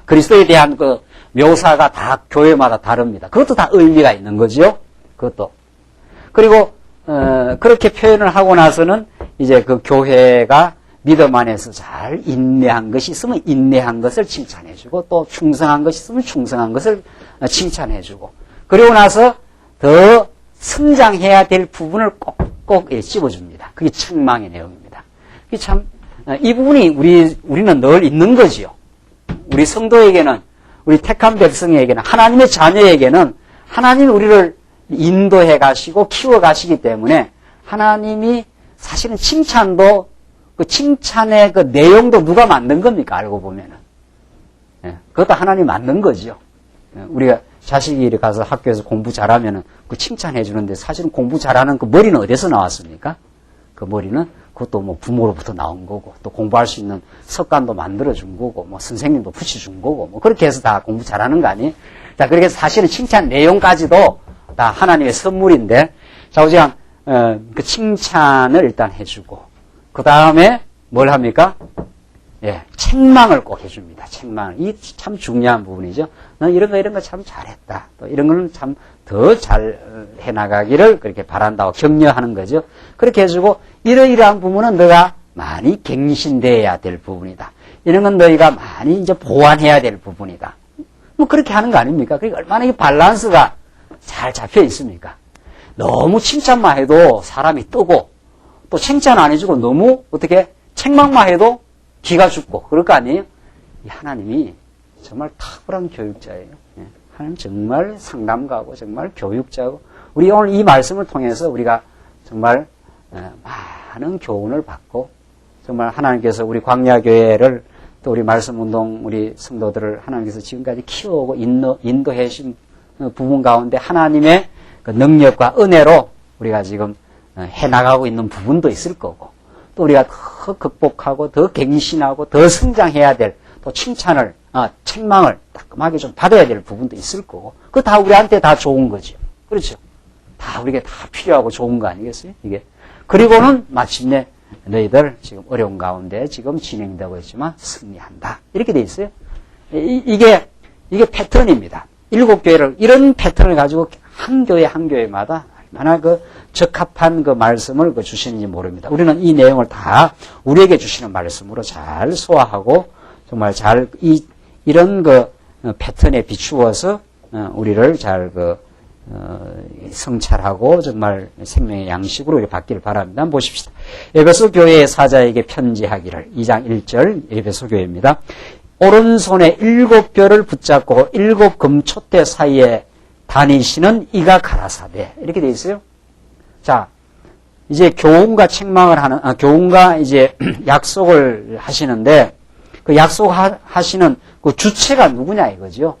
그리스도에 대한 그 묘사가 다 교회마다 다릅니다. 그것도 다 의미가 있는 거죠. 그것도. 그리고 그렇게 표현을 하고 나서는 이제 그 교회가 믿음 안에서 잘 인내한 것이 있으면 인내한 것을 칭찬해주고, 또 충성한 것이 있으면 충성한 것을 칭찬해주고, 그리고 나서 더 성장해야 될 부분을 꼭꼭 찝어줍니다. 그게 책망의 내용입니다. 그게 참, 이 부분이 우리는 늘 있는 거지요. 우리 성도에게는, 우리 택한 백성에게는, 하나님의 자녀에게는 하나님이 우리를 인도해 가시고 키워 가시기 때문에 하나님이 사실은 칭찬도 그 칭찬의 그 내용도 누가 만든 겁니까? 알고 보면은. 그것도 하나님이 만든 거지요. 우리가 자식이 가서 학교에서 공부 잘하면은 그 칭찬해 주는데 사실은 공부 잘하는 그 머리는 어디서 나왔습니까? 그 머리는 그것도 뭐 부모로부터 나온 거고, 또 공부할 수 있는 석관도 만들어준 거고, 뭐 선생님도 붙여준 거고, 뭐 그렇게 해서 다 공부 잘하는 거 아니에요? 자, 그렇게 해서 사실은 칭찬 내용까지도 다 하나님의 선물인데, 자, 우리가, 그 칭찬을 일단 해주고, 그 다음에 뭘 합니까? 예, 책망을 꼭 해줍니다. 책망을. 이 참 중요한 부분이죠. 넌 이런 거 참 잘했다. 또 이런 거는 참 더 잘 해나가기를 그렇게 바란다고 격려하는 거죠. 그렇게 해주고, 이러이러한 부분은 너가 많이 갱신돼야 될 부분이다. 이런 건 너희가 많이 이제 보완해야 될 부분이다. 뭐 그렇게 하는 거 아닙니까? 그러니까 얼마나 이 밸런스가 잘 잡혀 있습니까? 너무 칭찬만 해도 사람이 뜨고, 또 칭찬 안 해주고 너무 어떻게 책망만 해도 기가 죽고 그럴 거 아니에요? 이 하나님이 정말 탁월한 교육자예요. 예. 하나님 정말 상담가고 정말 교육자고, 우리 오늘 이 말씀을 통해서 우리가 정말 많은 교훈을 받고, 정말 하나님께서 우리 광야교회를 또 우리 말씀운동 우리 성도들을 하나님께서 지금까지 키워오고 인도해 주신 부분 가운데 하나님의 그 능력과 은혜로 우리가 지금 해나가고 있는 부분도 있을 거고, 또 우리가 더 극복하고 더 갱신하고 더 성장해야 될 또 칭찬을, 책망을 따끔하게 좀 받아야 될 부분도 있을 거고, 그거 다 우리한테 다 좋은 거죠. 그렇죠? 다 우리에게 다 필요하고 좋은 거 아니겠어요? 이게. 그리고는 마침내 너희들 지금 어려운 가운데 지금 진행되고 있지만 승리한다. 이렇게 돼 있어요. 이게 패턴입니다. 7교회를, 이런 패턴을 가지고 한 교회마다 얼마나 그 적합한 그 말씀을 주시는지 모릅니다. 우리는 이 내용을 다 우리에게 주시는 말씀으로 잘 소화하고, 정말 잘, 이런 그 패턴에 비추어서, 우리를 잘 성찰하고 정말 생명의 양식으로 받기를 바랍니다. 한번 보십시다. 에베소 교회의 사자에게 편지하기를, 2장 1절 에베소 교회입니다. 오른손에 7뼈를 붙잡고 7 금촛대 사이에 다니시는 이가 가라사대. 이렇게 되어 있어요. 자, 이제 교훈과 책망을 하는, 교훈과 이제 약속을 하시는데, 그 약속하시는 그 주체가 누구냐 이거죠.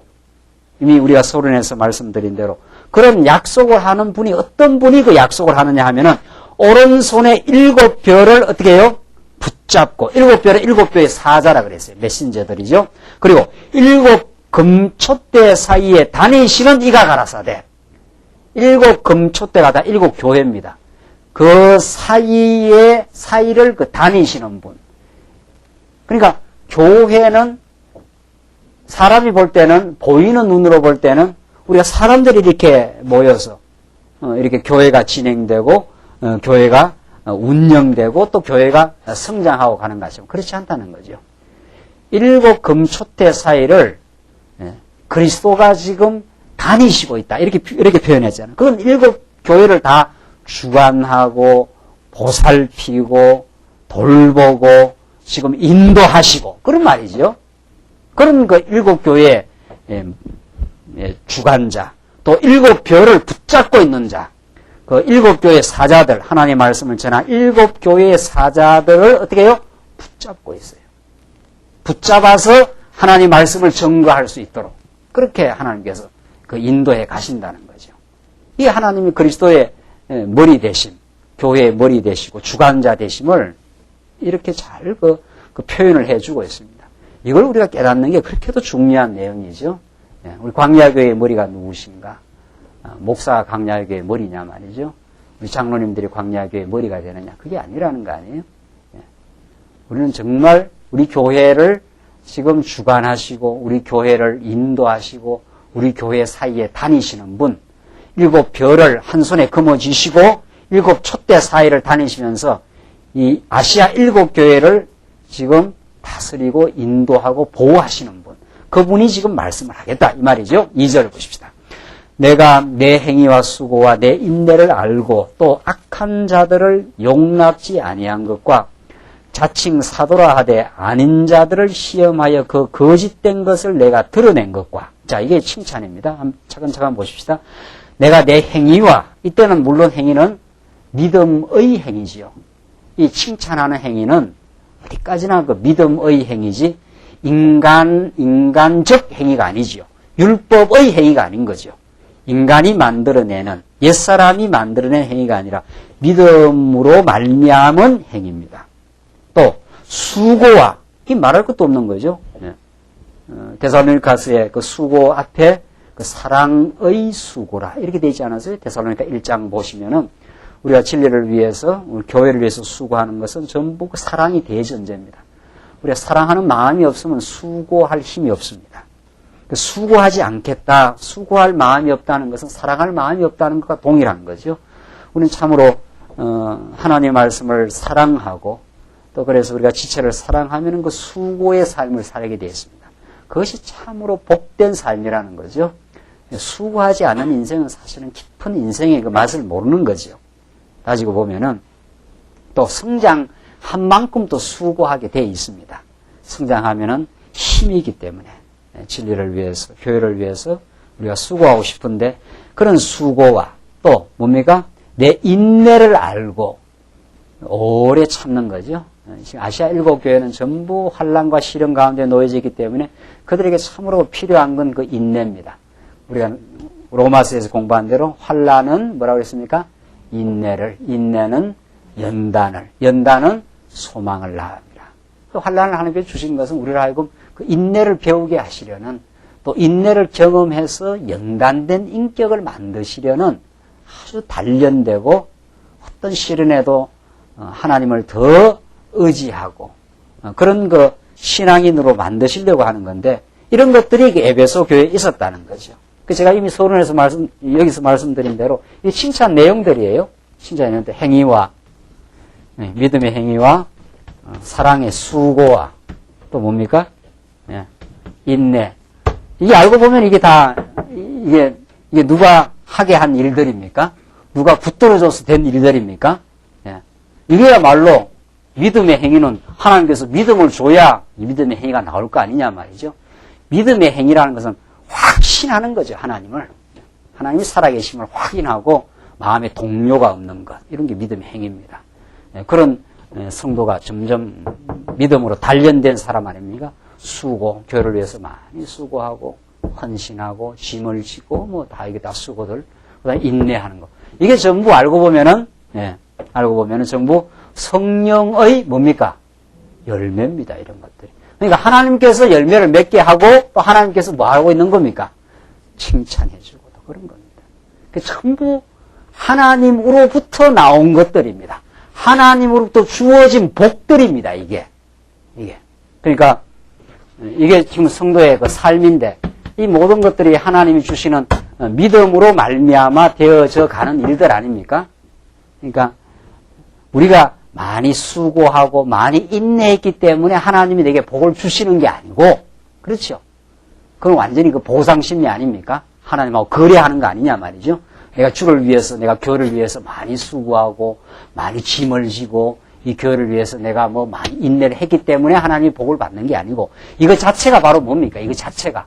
이미 우리가 서론에서 말씀드린 대로. 그런 약속을 하는 분이 어떤 분이 그 약속을 하느냐 하면은, 오른손에 7뼈를 어떻게 해요? 붙잡고, 7뼈를 7뼈의 사자라 그랬어요. 메신저들이죠. 그리고 7 금촛대 사이에 다니시는 이가 가라사대. 7 금촛대가 다 7 교회입니다. 그 사이를 다니시는 분. 그러니까 교회는 사람이 볼 때는, 보이는 눈으로 볼 때는 우리가 사람들이 이렇게 모여서 이렇게 교회가 진행되고 교회가 운영되고 또 교회가 성장하고 가는 것이죠. 그렇지 않다는 거죠. 7 금촛대 사이를 그리스도가 지금 다니시고 있다. 이렇게 표현했잖아요. 그건 7 교회를 다 주관하고 보살피고 돌보고 지금 인도하시고 그런 말이죠. 그런 그 7 교회의 주관자, 또 7 뼈를 붙잡고 있는 자, 그 7 교회의 사자들, 하나님의 말씀을 전한 7 교회의 사자들을 어떻게 해요? 붙잡고 있어요. 붙잡아서 하나님 말씀을 증거할 수 있도록 그렇게 하나님께서 그 인도해 가신다는 거죠. 이 하나님이 그리스도의 머리 되심, 교회의 머리 되시고 주관자 되심을 이렇게 잘 그 표현을 해주고 있습니다. 이걸 우리가 깨닫는 게 그렇게도 중요한 내용이죠. 우리 광야교회의 머리가 누구신가? 목사가 광야교회의 머리냐 말이죠. 우리 장로님들이 광야교회의 머리가 되느냐? 그게 아니라는 거 아니에요? 우리는 정말 우리 교회를 지금 주관하시고 우리 교회를 인도하시고 우리 교회 사이에 다니시는 분, 7 별을 한 손에 거머쥐시고 7 촛대 사이를 다니시면서 이 아시아 7 교회를 지금 다스리고 인도하고 보호하시는 분, 그분이 지금 말씀을 하겠다 이 말이죠. 2절 보십시다. 내가 내 행위와 수고와 내 인내를 알고 또 악한 자들을 용납지 아니한 것과 자칭 사도라 하되 아닌 자들을 시험하여 그 거짓된 것을 내가 드러낸 것과. 자, 이게 칭찬입니다. 한번 차근차근 보십시다. 내가 내 행위와, 이때는 물론 행위는 믿음의 행위지요. 이 칭찬하는 행위는 어디까지나 그 믿음의 행위지 인간적 행위가 아니지요. 율법의 행위가 아닌 거죠. 인간이 만들어내는 옛사람이 만들어낸 행위가 아니라 믿음으로 말미암은 행위입니다. 또 수고와 이 말할 것도 없는 거죠. 데살로니가서의 그 수고 앞에 그 사랑의 수고라 이렇게 되지 않았어요? 데살로니가 1장 보시면은 우리가 진리를 위해서 우리 교회를 위해서 수고하는 것은 전부 그 사랑이 대전제입니다. 우리가 사랑하는 마음이 없으면 수고할 힘이 없습니다. 수고하지 않겠다, 수고할 마음이 없다는 것은 사랑할 마음이 없다는 것과 동일한 거죠. 우리는 참으로 하나님의 말씀을 사랑하고 또 그래서 우리가 지체를 사랑하면 그 수고의 삶을 살게 되어 있습니다. 그것이 참으로 복된 삶이라는 거죠. 수고하지 않은 인생은 사실은 깊은 인생의 그 맛을 모르는 거죠. 따지고 보면은 또 성장한 만큼 또 수고하게 되어 있습니다. 성장하면은 힘이기 때문에 진리를 위해서, 교회를 위해서 우리가 수고하고 싶은데 그런 수고와 또 뭡니까? 내 인내를 알고 오래 참는 거죠. 지금 아시아 7교회는 전부 환난과 시련 가운데 놓여져 있기 때문에 그들에게 참으로 필요한 건 그 인내입니다. 우리가 로마서에서 공부한 대로 환난은 뭐라고 했습니까? 인내는 연단은 소망을 낳습니다. 그 환난을 하나님께서 주신 것은 우리를 하여금 그 인내를 배우게 하시려는 또 인내를 경험해서 연단된 인격을 만드시려는 아주 단련되고 어떤 시련에도 하나님을 더 의지하고 그런 그 신앙인으로 만드시려고 하는 건데 이런 것들이 그 에베소 교회에 있었다는 거죠. 제가 이미 서론에서 여기서 말씀드린 대로 이 칭찬 내용들이에요. 칭찬했는데 행위와 믿음의 행위와 사랑의 수고와 또 뭡니까? 인내. 이게 알고 보면 이게 다 이게 누가 하게 한 일들입니까? 누가 붙들어줘서 된 일들입니까? 이게야말로 믿음의 행위는 하나님께서 믿음을 줘야 이 믿음의 행위가 나올 거 아니냐 말이죠. 믿음의 행위라는 것은 확신하는 거죠. 하나님이 살아계심을 확인하고 마음에 동요가 없는 것 이런 게 믿음의 행위입니다. 그런 성도가 점점 믿음으로 단련된 사람 아닙니까? 수고, 교회를 위해서 많이 수고하고 헌신하고 짐을 지고 뭐 다 이게 다 수고들 그다음에 인내하는 거 이게 전부 알고 보면은 전부 성령의 뭡니까? 열매입니다. 이런 것들이. 그러니까 하나님께서 열매를 맺게 하고 또 하나님께서 뭐 하고 있는 겁니까? 칭찬해주고 또 그런 겁니다. 그 전부 하나님으로부터 나온 것들입니다. 하나님으로부터 주어진 복들입니다. 이게. 그러니까 이게 지금 성도의 그 삶인데 이 모든 것들이 하나님이 주시는 믿음으로 말미암아 되어져 가는 일들 아닙니까? 그러니까 우리가 많이 수고하고 많이 인내했기 때문에 하나님이 내게 복을 주시는 게 아니고 그렇죠. 그건 완전히 그 보상심리 아닙니까? 하나님하고 거래하는 거 아니냐 말이죠. 내가 주를 위해서 내가 교회를 위해서 많이 수고하고 많이 짐을 지고 이 교회를 위해서 내가 뭐 많이 인내를 했기 때문에 하나님이 복을 받는 게 아니고 이거 자체가 바로 뭡니까? 이거 자체가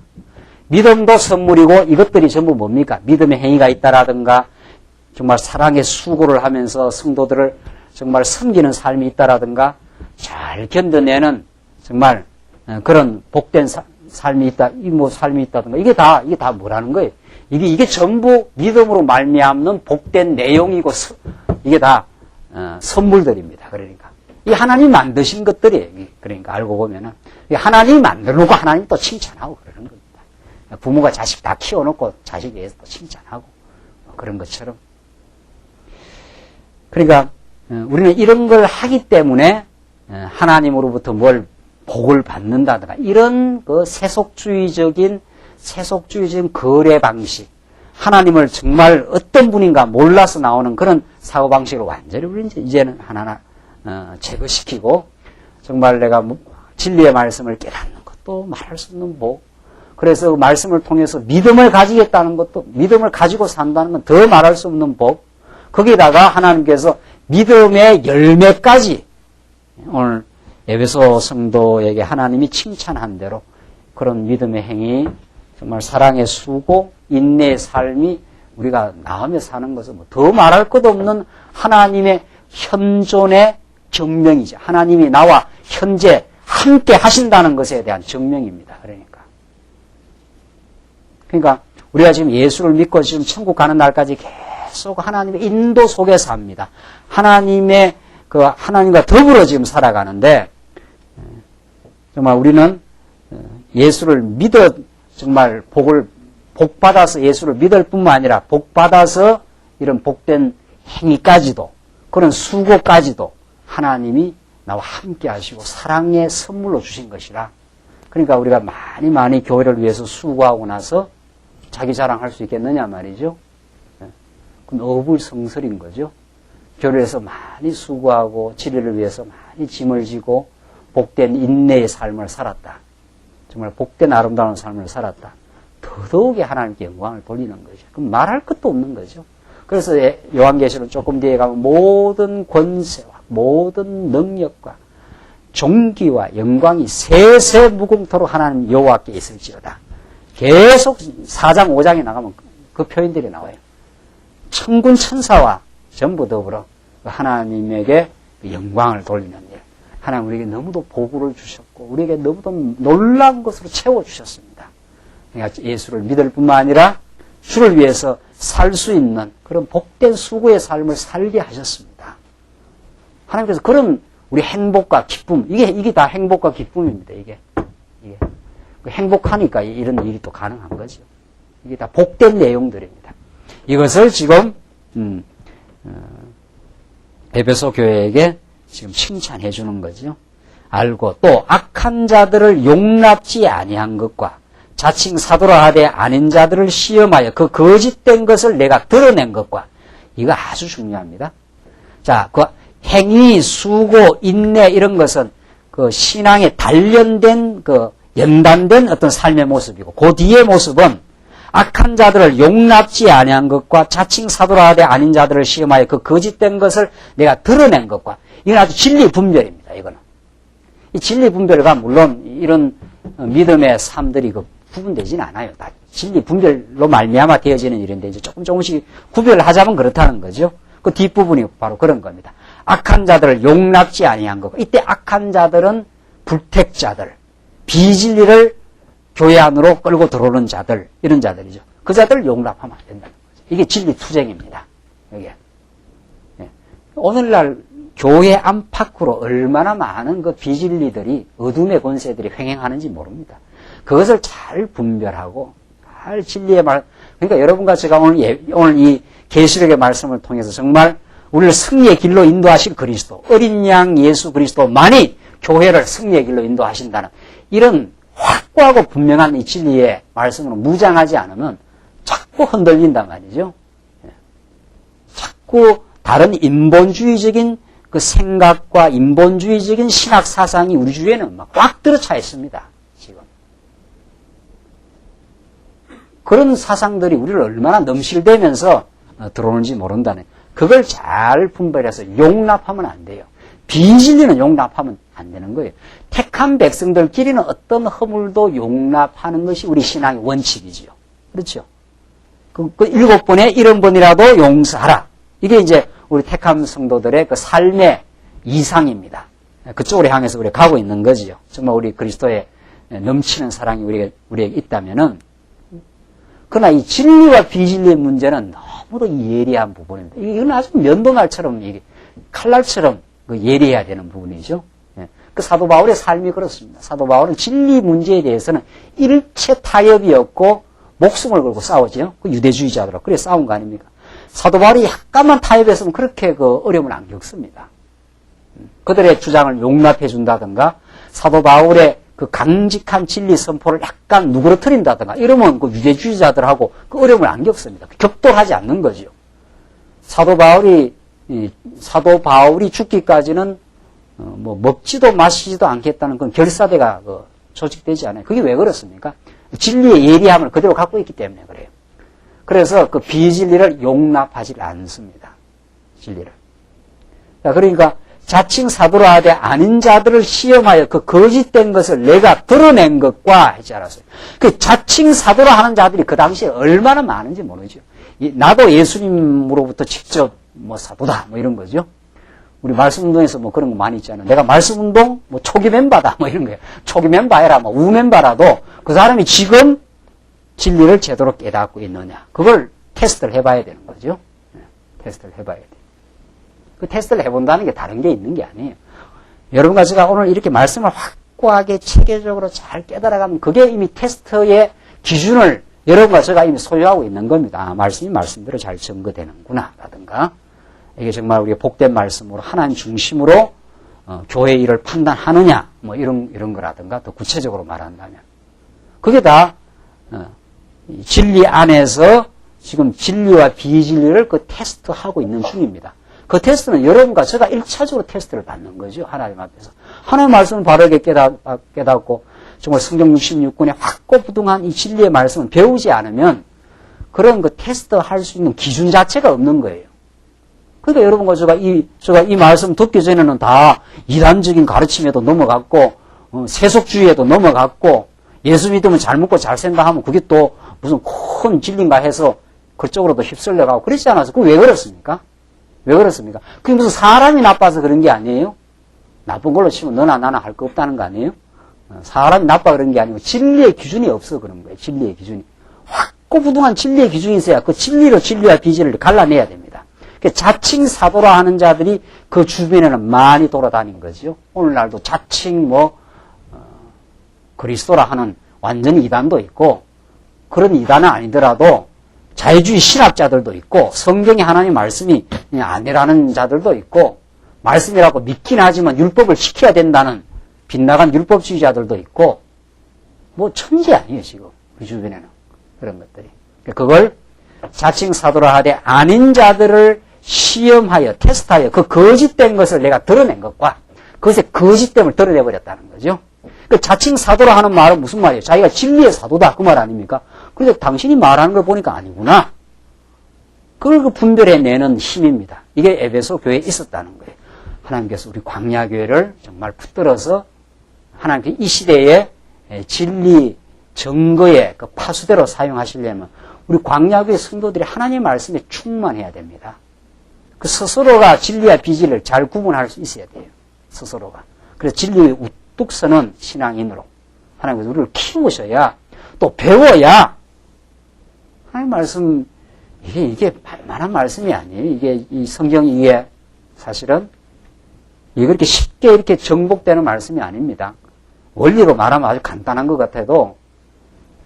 믿음도 선물이고 이것들이 전부 뭡니까? 믿음의 행위가 있다라든가 정말 사랑의 수고를 하면서 성도들을 정말 섬기는 삶이 있다라든가 잘 견뎌내는 정말 그런 복된 삶이 있다, 삶이 있다든가 이게 다 뭐라는 거예요? 이게 전부 믿음으로 말미암는 복된 내용이고 이게 다 선물들입니다. 그러니까 이 하나님이 만드신 것들이에요. 그러니까 알고 보면은 하나님이 만들어놓고 하나님 또 칭찬하고 그러는 겁니다. 부모가 자식 다 키워놓고 자식에 대해서 또 칭찬하고 그런 것처럼. 그러니까 우리는 이런 걸 하기 때문에 하나님으로부터 뭘 복을 받는다든가 이런 그 세속주의적인 거래 방식, 하나님을 정말 어떤 분인가 몰라서 나오는 그런 사고방식을 완전히 우리는 이제는 하나하나 제거시키고 정말 내가 진리의 말씀을 깨닫는 것도 말할 수 없는 복, 그래서 그 말씀을 통해서 믿음을 가지겠다는 것도 믿음을 가지고 산다는 건 더 말할 수 없는 복, 거기다가 하나님께서 믿음의 열매까지 오늘 에베소 성도에게 하나님이 칭찬한 대로 그런 믿음의 행위, 정말 사랑의 수고, 인내의 삶이 우리가 나오며 사는 것은 뭐 더 말할 것도 없는 하나님의 현존의 증명이죠. 하나님이 나와 현재 함께 하신다는 것에 대한 증명입니다. 그러니까 우리가 지금 예수를 믿고 지금 천국 가는 날까지 계속 하나님의 인도 속에 삽니다. 하나님의 하나님과 더불어 지금 살아가는데, 정말 우리는 예수를 믿어 정말 복받아서 예수를 믿을 뿐만 아니라 복받아서 이런 복된 행위까지도, 그런 수고까지도 하나님이 나와 함께 하시고 사랑의 선물로 주신 것이라. 그러니까 우리가 많이 교회를 위해서 수고하고 나서 자기 자랑할 수 있겠느냐 말이죠. 그건 어불성설인 거죠. 교회를 위해서 많이 수고하고 진리를 위해서 많이 짐을 지고 복된 인내의 삶을 살았다. 정말 복된 아름다운 삶을 살았다. 더더욱이 하나님께 영광을 돌리는 거죠. 그럼 말할 것도 없는 거죠. 그래서 요한계시록 조금 뒤에 가면 모든 권세와 모든 능력과 존귀와 영광이 세세 무궁토록 하나님 여호와께 있을지어다. 계속 4장 5장에 나가면 그 표현들이 나와요. 천군 천사와 전부 더불어 하나님에게 영광을 돌리는 일. 하나님 우리에게 너무도 복을 주셨고 우리에게 너무도 놀라운 것으로 채워주셨습니다. 그러니까 예수를 믿을 뿐만 아니라 주를 위해서 살 수 있는 그런 복된 수고의 삶을 살게 하셨습니다. 하나님께서 그런 우리 행복과 기쁨, 이게 다 행복과 기쁨입니다. 이게 행복하니까 이런 일이 또 가능한 거죠. 이게 다 복된 내용들입니다. 이것을 지금 에베소 교회에게 지금 칭찬해 주는 거죠. 알고 또 악한 자들을 용납지 아니한 것과 자칭 사도라 하되 아닌 자들을 시험하여 그 거짓된 것을 내가 드러낸 것과, 이거 아주 중요합니다. 자, 그 행위, 수고, 인내 이런 것은 그 신앙에 단련된 연단된 어떤 삶의 모습이고, 그 뒤의 모습은 악한 자들을 용납지 아니한 것과 자칭 사도라 하되 아닌 자들을 시험하여 그 거짓된 것을 내가 드러낸 것과, 이건 아주 진리 분별입니다. 이거는 이 진리 분별과 물론 이런 믿음의 삶들이 구분되지는 않아요. 다 진리 분별로 말미암아 되어지는 일인데 이제 조금씩 구별하자면 그렇다는 거죠. 그 뒷부분이 바로 그런 겁니다. 악한 자들을 용납지 아니한 것. 이때 악한 자들은 불택자들, 비진리를 교회 안으로 끌고 들어오는 자들, 이런 자들이죠. 그 자들을 용납하면 안 된다는 거죠. 이게 진리 투쟁입니다. 이게. 오늘날 교회 안팎으로 얼마나 많은 그 비진리들이, 어둠의 권세들이 횡행하는지 모릅니다. 그것을 잘 분별하고 잘 진리의 말, 그러니까 여러분과 제가 오늘 이 계시록의 말씀을 통해서 정말 우리를 승리의 길로 인도하실 그리스도, 어린 양 예수 그리스도만이 교회를 승리의 길로 인도하신다는 이런 확고하고 분명한 이 진리의 말씀으로 무장하지 않으면 자꾸 흔들린단 말이죠. 자꾸 다른 인본주의적인 그 생각과 인본주의적인 신학 사상이 우리 주위에는 막 꽉 들어차 있습니다. 지금. 그런 사상들이 우리를 얼마나 넘실대면서 들어오는지 모른다네. 그걸 잘 분별해서 용납하면 안 돼요. 비진리는 용납하면 안 되는 거예요. 택한 백성들끼리는 어떤 허물도 용납하는 것이 우리 신앙의 원칙이지요. 그렇죠? 그 7번에 70번이라도 용서하라. 이게 이제 우리 택한 성도들의 그 삶의 이상입니다. 그쪽으로 향해서 우리가 가고 있는 거지요. 정말 우리 그리스도의 넘치는 사랑이 우리에게 있다면은, 그러나 이 진리와 비진리의 문제는 너무도 예리한 부분입니다. 이건 아주 면도날처럼, 칼날처럼 예리해야 되는 부분이죠. 그 사도 바울의 삶이 그렇습니다. 사도 바울은 진리 문제에 대해서는 일체 타협이 없고 목숨을 걸고 싸우죠. 그 유대주의자들하고. 그래 싸운 거 아닙니까? 사도 바울이 약간만 타협했으면 그렇게 어려움을 안 겪습니다. 그들의 주장을 용납해 준다든가, 사도 바울의 그 강직한 진리 선포를 약간 누그러뜨린다든가, 이러면 그 유대주의자들하고 그 어려움을 안 겪습니다. 격돌하지 않는 거죠. 사도 바울이 죽기까지는 먹지도 마시지도 않겠다는 그런 결사대가 조직되지 않아요. 그게 왜 그렇습니까? 진리의 예리함을 그대로 갖고 있기 때문에 그래요. 그래서 그 비진리를 용납하지 않습니다. 진리를. 그러니까 자칭 사도라 하되 아닌 자들을 시험하여 그 거짓된 것을 내가 드러낸 것과 하지 않았어요. 그 자칭 사도라 하는 자들이 그 당시에 얼마나 많은지 모르죠. 나도 예수님으로부터 직접 사도다 이런 거죠. 우리 말씀운동에서 그런 거 많이 있잖아요. 내가 말씀운동 초기 멤버다 이런 거예요. 초기 멤버라 우멤버라도 그 사람이 지금 진리를 제대로 깨닫고 있느냐. 그걸 테스트를 해봐야 되는 거죠. 테스트를 해봐야 돼요. 그 테스트를 해본다는 게 다른 게 있는 게 아니에요. 여러분과 제가 오늘 이렇게 말씀을 확고하게 체계적으로 잘 깨달아가면 그게 이미 테스트의 기준을 여러분과 제가 이미 소유하고 있는 겁니다. 아, 말씀이 말씀대로 잘 증거되는구나 라든가 이게 정말 우리가 복된 말씀으로 하나님 중심으로 교회 일을 판단하느냐 뭐 이런 거라든가 더 구체적으로 말한다면 그게 다 진리 안에서 지금 진리와 비진리를 그 테스트하고 있는 중입니다. 그 테스트는 여러분과 제가 1차적으로 테스트를 받는 거죠. 하나님 앞에서. 하나님의 말씀을 바르게 깨닫고 정말 성경 66권의 확고부동한 이 진리의 말씀을 배우지 않으면 그런 그 테스트할 수 있는 기준 자체가 없는 거예요. 그러니까 여러분과 제가 이 말씀 듣기 전에는 다 이단적인 가르침에도 넘어갔고 세속주의에도 넘어갔고 예수 믿으면 잘 먹고 잘 산다 하면 그게 또 무슨 큰 진리인가 해서 그쪽으로도 휩쓸려가고 그러지 않아서 그게 왜 그렇습니까? 왜 그렇습니까? 그게 무슨 사람이 나빠서 그런 게 아니에요? 나쁜 걸로 치면 너나 나나 할 거 없다는 거 아니에요? 사람이 나빠 그런 게 아니고 진리의 기준이 없어 그런 거예요. 진리의 기준이. 확고부동한 진리의 기준이 있어야 그 진리로 진리와 비진리를 갈라내야 됩니다. 자칭 사도라 하는 자들이 그 주변에는 많이 돌아다닌 거죠. 오늘날도 자칭 그리스도라 하는 완전히 이단도 있고 그런 이단은 아니더라도 자유주의 신학자들도 있고 성경의 하나님 말씀이 아니라는 자들도 있고 말씀이라고 믿긴 하지만 율법을 지켜야 된다는 빗나간 율법주의자들도 있고 뭐 천지 아니에요 지금 그 주변에는 그런 것들이. 그걸 자칭 사도라 하되 아닌 자들을 시험하여 테스트하여 그 거짓된 것을 내가 드러낸 것과 그것의 거짓됨을 드러내버렸다는 거죠. 그 자칭 사도라 하는 말은 무슨 말이에요? 자기가 진리의 사도다 그 말 아닙니까? 그런데 당신이 말하는 걸 보니까 아니구나. 그걸 그 분별해내는 힘입니다. 이게 에베소 교회에 있었다는 거예요. 하나님께서 우리 광야교회를 정말 붙들어서 하나님께서 이 시대에 진리 증거의 그 파수대로 사용하시려면 우리 광야교회 성도들이 하나님의 말씀에 충만해야 됩니다. 그 스스로가 진리와 비진리를 잘 구분할 수 있어야 돼요. 스스로가. 그래서 진리의 우뚝 서는 신앙인으로 하나님께서 우리를 키우셔야 또 배워야 하나님 말씀 이게 말만한 말씀이 아니에요. 이게 이 성경 이게 사실은 이게 그렇게 쉽게 이렇게 정복되는 말씀이 아닙니다. 원리로 말하면 아주 간단한 것 같아도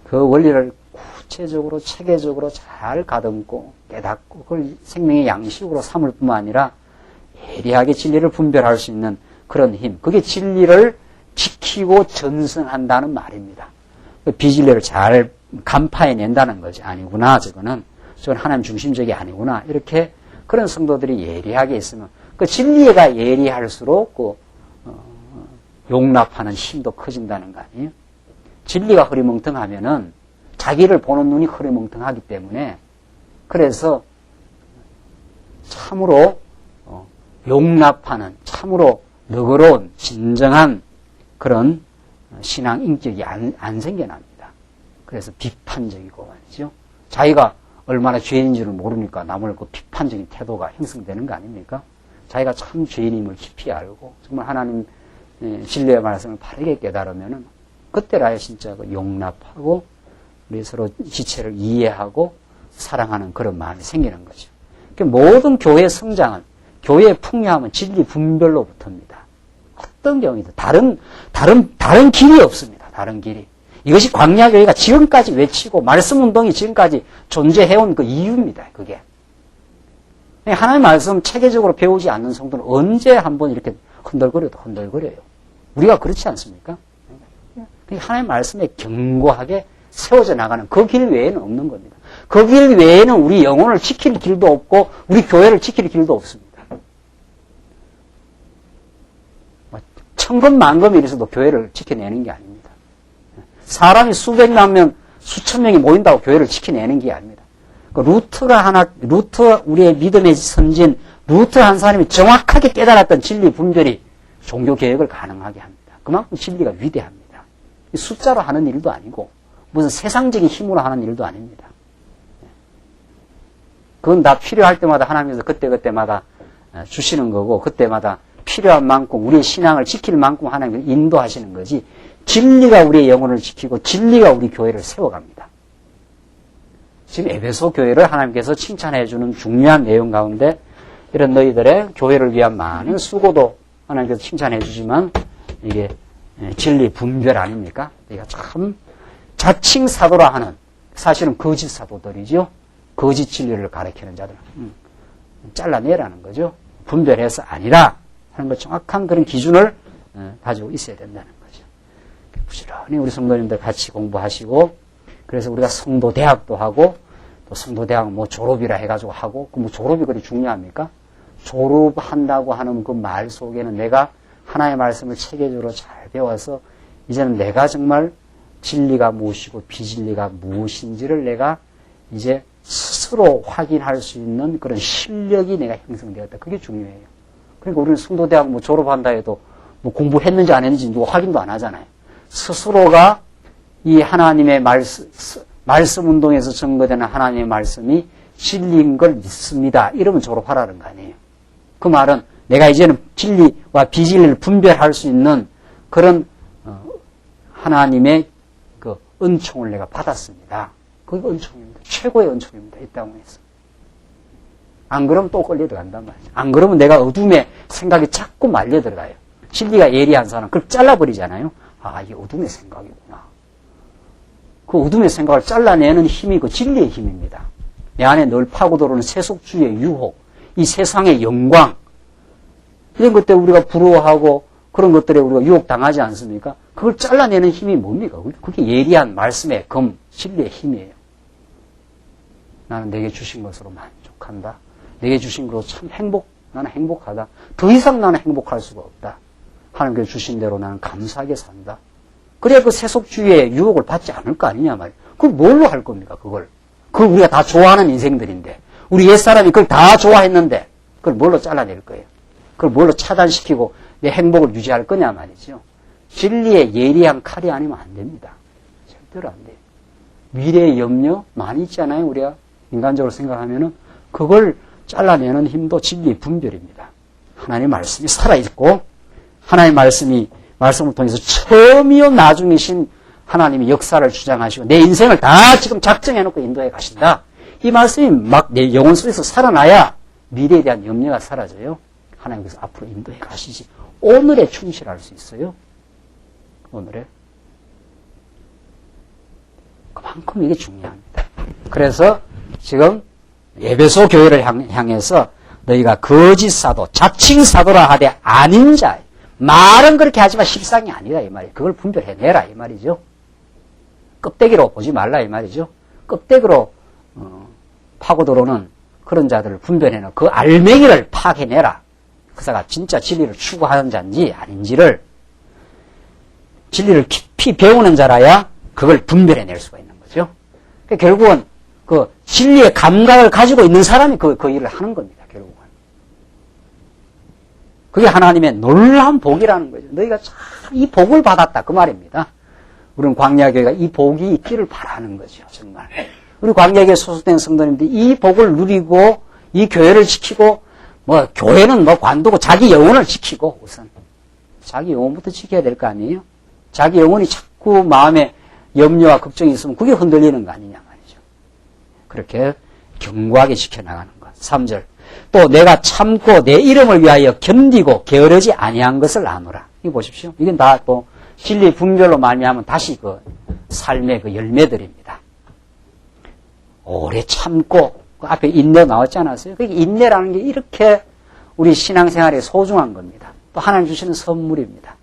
그 원리를 구체적으로 체계적으로 잘 가듬고 깨닫고 그걸 생명의 양식으로 삼을 뿐만 아니라 예리하게 진리를 분별할 수 있는 그런 힘. 그게 진리를 지키고 전승한다는 말입니다. 비진리를 잘 간파해낸다는 거지. 아니구나 저건 하나님 중심적이 아니구나. 이렇게 그런 성도들이 예리하게 있으면 그 진리가 예리할수록 그 용납하는 힘도 커진다는 거 아니에요? 진리가 흐리멍텅하면은 자기를 보는 눈이 흐리멍텅하기 때문에 그래서 참으로 용납하는 참으로 너그러운 진정한 그런 신앙 인격이 안 생겨납니다. 그래서 비판적이고 말이죠. 자기가 얼마나 죄인인지를 모르니까 남을 그 비판적인 태도가 형성되는 거 아닙니까? 자기가 참 죄인임을 깊이 알고 정말 하나님 진리의 말씀을 바르게 깨달으면은 그때라야 진짜 용납하고 우리 서로 지체를 이해하고 사랑하는 그런 마음이 생기는 거죠. 모든 교회의 성장은 교회의 풍요함은 진리 분별로부터입니다. 어떤 경우이든 다른 길이 없습니다. 다른 길이. 이것이 광야교회가 지금까지 외치고 말씀운동이 지금까지 존재해온 그 이유입니다. 그게. 하나님의 말씀 체계적으로 배우지 않는 성도는 언제 한번 이렇게 흔들거려도 흔들거려요. 우리가 그렇지 않습니까? 하나님의 말씀에 견고하게 세워져 나가는 그 길 외에는 없는 겁니다. 그 길 외에는 우리 영혼을 지킬 길도 없고 우리 교회를 지킬 길도 없습니다. 천금 만금이 이래서도 교회를 지켜내는 게 아닙니다. 사람이 수백만 명, 수천 명이 모인다고 교회를 지켜내는 게 아닙니다. 우리의 믿음의 선진, 루터 한 사람이 정확하게 깨달았던 진리 분별이 종교 개혁을 가능하게 합니다. 그만큼 진리가 위대합니다. 숫자로 하는 일도 아니고 무슨 세상적인 힘으로 하는 일도 아닙니다. 그건 다 필요할 때마다 하나님께서 그때마다 주시는 거고 그때마다 필요한 만큼 우리의 신앙을 지킬 만큼 하나님께서 인도하시는 거지 진리가 우리의 영혼을 지키고 진리가 우리 교회를 세워갑니다. 지금 에베소 교회를 하나님께서 칭찬해 주는 중요한 내용 가운데 이런 너희들의 교회를 위한 많은 수고도 하나님께서 칭찬해 주지만 이게 진리 분별 아닙니까? 내가 참 자칭 사도라 하는 사실은 거짓 사도들이죠. 거짓 진리를 가르치는 자들. 잘라내라는 거죠. 분별해서 아니라 하는 것 정확한 그런 기준을 가지고 있어야 된다는 거죠. 부지런히 우리 성도님들 같이 공부하시고 그래서 우리가 성도대학도 하고 또 성도대학 뭐 졸업이라 해가지고 하고 그 뭐 졸업이 그리 중요합니까? 졸업한다고 하는 그 말 속에는 내가 하나의 말씀을 체계적으로 잘 배워서 이제는 내가 정말 진리가 무엇이고 비진리가 무엇인지를 내가 이제 스스로 확인할 수 있는 그런 실력이 내가 형성되었다. 그게 중요해요. 그러니까 우리는 성도대학 뭐 졸업한다 해도 뭐 공부했는지 안 했는지 누가 확인도 안 하잖아요. 스스로가 이 하나님의 말씀 운동에서 증거되는 하나님의 말씀이 진리인 걸 믿습니다. 이러면 졸업하라는 거 아니에요. 그 말은 내가 이제는 진리와 비진리를 분별할 수 있는 그런 하나님의 그 은총을 내가 받았습니다. 그게 은총입니다. 최고의 은총입니다. 이 땅에서. 안 그러면 또 걸려 들어간단 말이죠. 안 그러면 내가 어둠의 생각이 자꾸 말려 들어가요. 진리가 예리한 사람 그걸 잘라버리잖아요. 아, 이게 어둠의 생각이구나. 그 어둠의 생각을 잘라내는 힘이 그 진리의 힘입니다. 내 안에 늘 파고들어오는 세속주의의 유혹, 이 세상의 영광, 이런 것 때문에 우리가 부러워하고 그런 것들에 우리가 유혹당하지 않습니까? 그걸 잘라내는 힘이 뭡니까? 그게 예리한 말씀의 검, 진리의 힘이에요. 나는 내게 주신 것으로 만족한다. 내게 주신 것으로 참 나는 행복하다. 더 이상 나는 행복할 수가 없다. 하나님께서 주신 대로 나는 감사하게 산다. 그래야 그 세속주의의 유혹을 받지 않을 거 아니냐 말이에요. 그걸 뭘로 할 겁니까, 그걸? 그걸 우리가 다 좋아하는 인생들인데, 우리 옛사람이 그걸 다 좋아했는데, 그걸 뭘로 잘라낼 거예요? 그걸 뭘로 차단시키고 내 행복을 유지할 거냐 말이죠. 진리의 예리한 칼이 아니면 안 됩니다. 절대로 안 돼요. 미래의 염려 많이 있잖아요. 우리가 인간적으로 생각하면은 그걸 잘라내는 힘도 진리 분별입니다. 하나님의 말씀이 살아있고 하나님의 말씀을 통해서 처음이요 나중이신 하나님이 역사를 주장하시고 내 인생을 다 지금 작정해놓고 인도해 가신다. 이 말씀이 막 내 영혼 속에서 살아나야 미래에 대한 염려가 사라져요. 하나님께서 앞으로 인도해 가시지. 오늘에 충실할 수 있어요. 오늘에. 그만큼 이게 중요합니다. 그래서 지금 에베소 교회를 향해서 너희가 거짓 사도, 자칭 사도라 하되 아닌 자, 말은 그렇게 하지만 실상이 아니라 이 말이에요. 그걸 분별해내라 이 말이죠. 껍데기로 보지 말라 이 말이죠. 껍데기로 파고들어오는 그런 자들을 분별해내라. 그 알맹이를 파악해내라. 그사가 진짜 진리를 추구하는 자인지 아닌지를 진리를 깊이 배우는 자라야 그걸 분별해낼 수가 있는 거죠. 그러니까 결국은 그 진리의 감각을 가지고 있는 사람이 그 일을 하는 겁니다. 결국은. 그게 하나님의 놀라운 복이라는 거죠. 너희가 참 이 복을 받았다 그 말입니다. 우리는 광야교회가 이 복이 있기를 바라는 거죠. 정말. 우리 광야교회 소속된 성도님들이 이 복을 누리고 이 교회를 지키고 뭐 교회는 뭐 관두고 자기 영혼을 지키고 우선 자기 영혼부터 지켜야 될 거 아니에요? 자기 영혼이 자꾸 마음에 염려와 걱정이 있으면 그게 흔들리는 거 아니냐 말이죠. 그렇게 견고하게 지켜나가는 것. 3절. 또 내가 참고 내 이름을 위하여 견디고 게으르지 아니한 것을 아노라. 이거 보십시오. 이건 다 또 진리 분별로 말미암은 다시 그 삶의 그 열매들입니다. 오래 참고 그 앞에 인내 나왔지 않았어요? 그 인내라는 게 이렇게 우리 신앙생활에 소중한 겁니다. 또 하나님 주시는 선물입니다.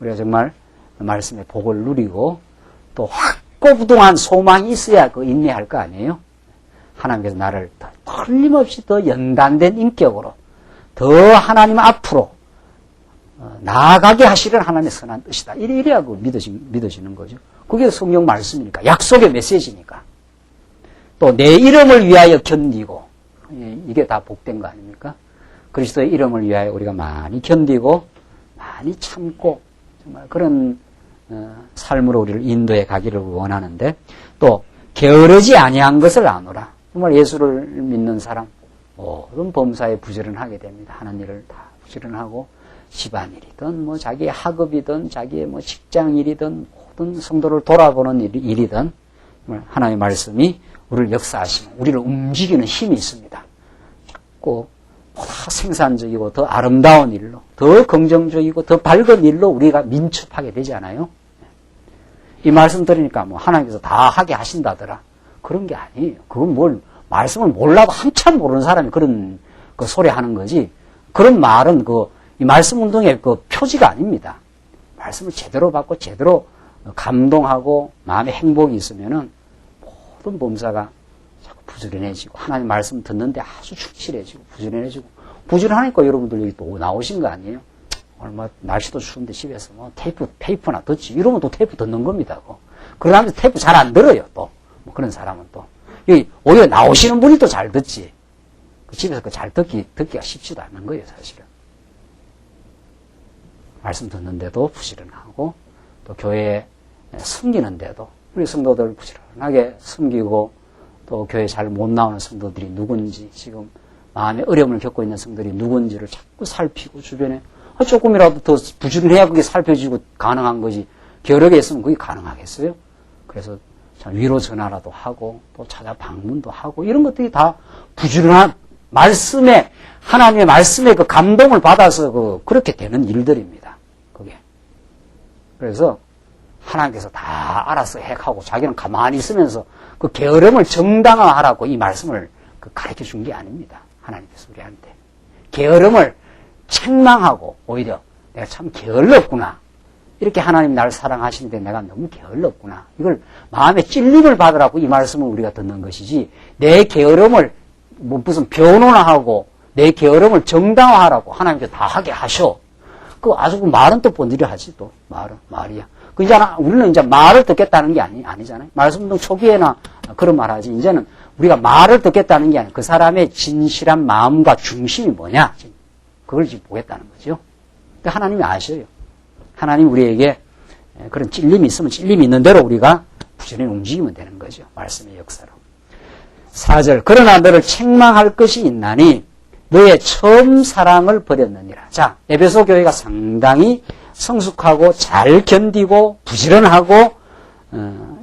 우리가 정말 말씀의 복을 누리고 또 확고부동한 소망이 있어야 그 인내할 거 아니에요? 하나님께서 나를 더 틀림없이 더 연단된 인격으로 더 하나님 앞으로 나아가게 하시는 하나님의 선한 뜻이다. 이래야 그 믿어지는 거죠. 그게 성경 말씀이니까. 약속의 메시지니까. 또 내 이름을 위하여 견디고 이게 다 복된 거 아닙니까? 그리스도의 이름을 위하여 우리가 많이 견디고 많이 참고 정말 그런 삶으로 우리를 인도해 가기를 원하는데 또 게으르지 아니한 것을 아노라. 정말 예수를 믿는 사람 모든 범사에 부지런하게 됩니다. 하는 일을 다 부지런하고 집안일이든 뭐 자기의 학업이든 자기의 뭐 직장일이든 모든 성도를 돌아보는 일이든 하나님의 말씀이 우리를 역사하시면 우리를 움직이는 힘이 있습니다. 자꾸 보다 생산적이고 더 아름다운 일로, 더 긍정적이고 더 밝은 일로 우리가 민첩하게 되지 않아요? 이 말씀 들으니까 뭐 하나님께서 다 하게 하신다더라. 그런 게 아니에요. 그건 말씀을 몰라도 한참 모르는 사람이 그런 그 소리 하는 거지. 그런 말은 이 말씀 운동의 그 표지가 아닙니다. 말씀을 제대로 받고 제대로 감동하고 마음에 행복이 있으면은 모든 범사가 자꾸 부지런해지고 하나님 말씀 듣는데 아주 충실해지고 부지런해지고 부지런하니까 여러분들 여기 또 나오신 거 아니에요? 얼마 날씨도 추운데 집에서 뭐 테이프나 듣지 이러면 또 테이프 듣는 겁니다. 그러면서 테이프 잘 안 들어요. 또 뭐 그런 사람은 또 여기 오히려 나오시는 분이 또 잘 듣지. 집에서 잘 듣기가 쉽지도 않는 거예요, 사실은. 말씀 듣는데도 부지런하고 또 교회에 섬기는데도 우리 성도들 부지런하게 섬기고 또 교회 잘 못 나오는 성도들이 누군지 지금 마음에 어려움을 겪고 있는 성도들이 누군지를 자꾸 살피고 주변에 조금이라도 더 부지런해야 그게 살펴지고 가능한 거지. 게으르게 있으면 그게 가능하겠어요? 그래서 위로 전화라도 하고 또 찾아 방문도 하고 이런 것들이 다 부지런한 말씀에 하나님의 말씀에 그 감동을 받아서 그렇게 되는 일들입니다. 그게. 그래서 하나님께서 다 알아서 해하고 자기는 가만히 있으면서 그 게으름을 정당화하라고 이 말씀을 가르쳐 준 게 아닙니다. 하나님께서 우리한테. 게으름을 책망하고 오히려 내가 참 게을렀구나. 이렇게 하나님 나를 사랑하시는데 내가 너무 게을렀구나. 이걸 마음에 찔림을 받으라고 이 말씀을 우리가 듣는 것이지 내 게으름을 무슨 변호하고 내 게으름을 정당화하라고 하나님께서 다 하게 하셔. 아주 말은 또 번들이 하지 또. 말이야. 우리는 이제 말을 듣겠다는 게 아니잖아요. 말씀운동 초기에나 그런 말 하지. 이제는 우리가 말을 듣겠다는 게 아니라 그 사람의 진실한 마음과 중심이 뭐냐. 그걸 지금 보겠다는 거죠. 근데 하나님이 아셔요. 하나님 우리에게 그런 찔림이 있으면 찔림이 있는 대로 우리가 부지런히 움직이면 되는 거죠. 말씀의 역사로. 4절. 그러나 너를 책망할 것이 있나니 너의 처음 사랑을 버렸느니라. 자, 에베소 교회가 상당히 성숙하고 잘 견디고 부지런하고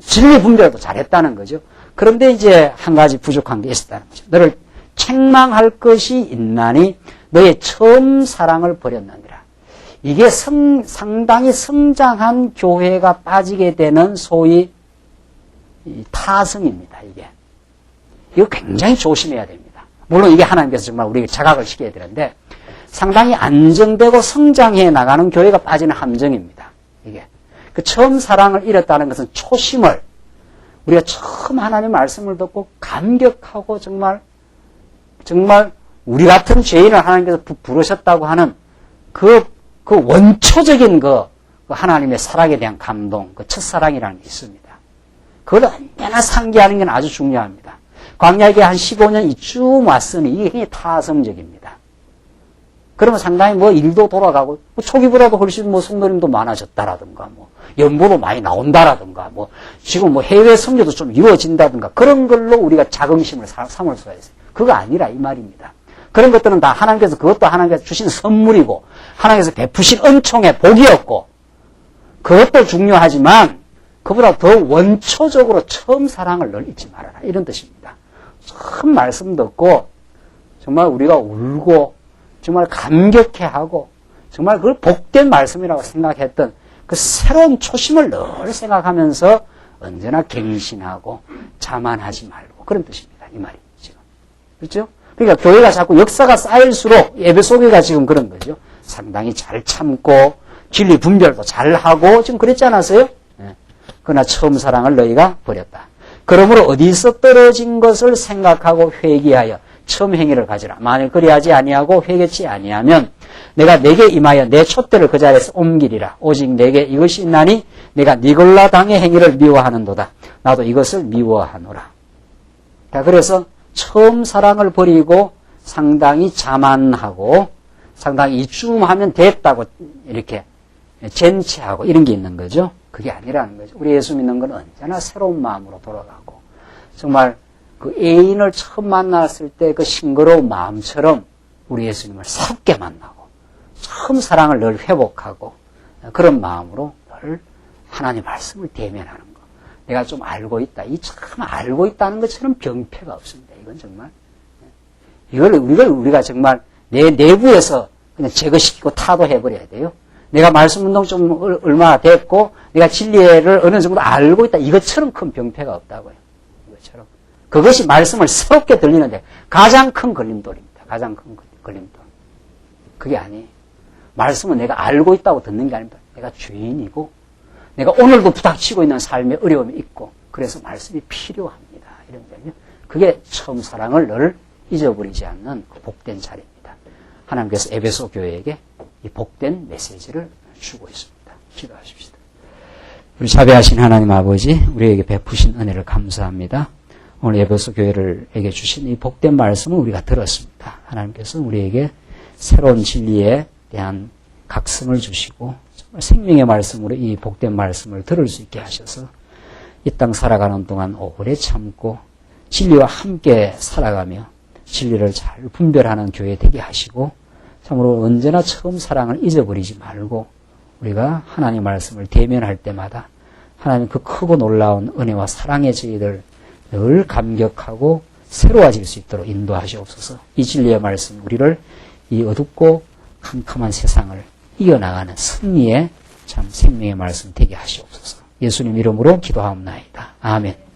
진리 분별도 잘했다는 거죠. 그런데 이제 한 가지 부족한 게 있었다는 거죠. 너를 책망할 것이 있나니 너의 처음 사랑을 버렸느니라. 이게 상당히 성장한 교회가 빠지게 되는 소위 타성입니다. 이거 굉장히 조심해야 됩니다. 물론 이게 하나님께서 정말 우리에게 자각을 시켜야 되는데 상당히 안정되고 성장해 나가는 교회가 빠지는 함정입니다. 이게 그 처음 사랑을 잃었다는 것은 초심을 우리가 처음 하나님 말씀을 듣고 감격하고 정말 우리 같은 죄인을 하나님께서 부르셨다고 하는 그 원초적인 하나님의 사랑에 대한 감동, 그 첫사랑이라는 게 있습니다. 그걸 언제나 상기하는 게 아주 중요합니다. 광야에게 한 15년 이쯤 왔으니 이게 굉장히 타성적입니다. 그러면 상당히 일도 돌아가고, 초기보다도 훨씬 성도님도 많아졌다라든가, 연보도 많이 나온다라든가, 지금 해외 선교도 좀 이루어진다든가, 그런 걸로 우리가 자긍심을 삼을 수가 있어요. 그거 아니라 이 말입니다. 그런 것들은 다 하나님께서 그것도 하나님께서 주신 선물이고 하나님께서 베푸신 은총의 복이었고 그것도 중요하지만 그보다 더 원초적으로 처음 사랑을 널 잊지 말아라. 이런 뜻입니다. 처음 말씀 듣고 정말 우리가 울고 정말 감격해하고 정말 그걸 복된 말씀이라고 생각했던 그 새로운 초심을 늘 생각하면서 언제나 갱신하고 자만하지 말고 그런 뜻입니다. 이 말이 지금. 그렇죠? 그러니까 교회가 자꾸 역사가 쌓일수록 에베소 교회가 지금 그런 거죠. 상당히 잘 참고 진리 분별도 잘하고 지금 그랬지 않았어요? 네. 그러나 처음 사랑을 너희가 버렸다. 그러므로 어디서 떨어진 것을 생각하고 회개하여 처음 행위를 가지라. 만일 그리하지 아니하고 회개치 아니하면 내가 내게 임하여 내 촛대를 그 자리에서 옮기리라. 오직 내게 이것이 있나니 내가 니골라 당의 행위를 미워하는도다. 나도 이것을 미워하노라. 자, 그래서 처음 사랑을 버리고 상당히 자만하고 상당히 이쯤 하면 됐다고 이렇게 젠체하고 이런 게 있는 거죠. 그게 아니라는 거죠. 우리 예수 믿는 건 언제나 새로운 마음으로 돌아가고 정말 그 애인을 처음 만났을 때 그 싱그러운 마음처럼 우리 예수님을 새롭게 만나고 처음 사랑을 늘 회복하고 그런 마음으로 늘 하나님 말씀을 대면하는 거. 내가 좀 알고 있다. 이 참 알고 있다는 것처럼 병폐가 없습니다. 이건 정말. 이걸 우리가 정말 내 내부에서 그냥 제거시키고 타도해버려야 돼요. 내가 말씀 운동 좀 얼마나 됐고, 내가 진리를 어느 정도 알고 있다. 이것처럼 큰 병폐가 없다고요. 이것처럼. 그것이 말씀을 새롭게 들리는데 가장 큰 걸림돌입니다. 가장 큰 걸림돌. 그게 아니에요. 말씀은 내가 알고 있다고 듣는 게 아닙니다. 내가 죄인이고, 내가 오늘도 부닥치고 있는 삶에 어려움이 있고, 그래서 말씀이 필요합니다. 이런 점이요. 그게 처음 사랑을 늘 잊어버리지 않는 복된 자리입니다. 하나님께서 에베소 교회에게 이 복된 메시지를 주고 있습니다. 기도하십시다. 우리 자비하신 하나님 아버지, 우리에게 베푸신 은혜를 감사합니다. 오늘 에베소 교회에게 주신 이 복된 말씀을 우리가 들었습니다. 하나님께서 우리에게 새로운 진리에 대한 각성을 주시고 정말 생명의 말씀으로 이 복된 말씀을 들을 수 있게 하셔서 이 땅 살아가는 동안 오래 참고 진리와 함께 살아가며 진리를 잘 분별하는 교회 되게 하시고 참으로 언제나 처음 사랑을 잊어버리지 말고 우리가 하나님 말씀을 대면할 때마다 하나님 그 크고 놀라운 은혜와 사랑의 저희들 늘 감격하고 새로워질 수 있도록 인도하시옵소서. 이 진리의 말씀 우리를 이 어둡고 캄캄한 세상을 이겨나가는 승리의 참 생명의 말씀 되게 하시옵소서. 예수님 이름으로 기도하옵나이다. 아멘.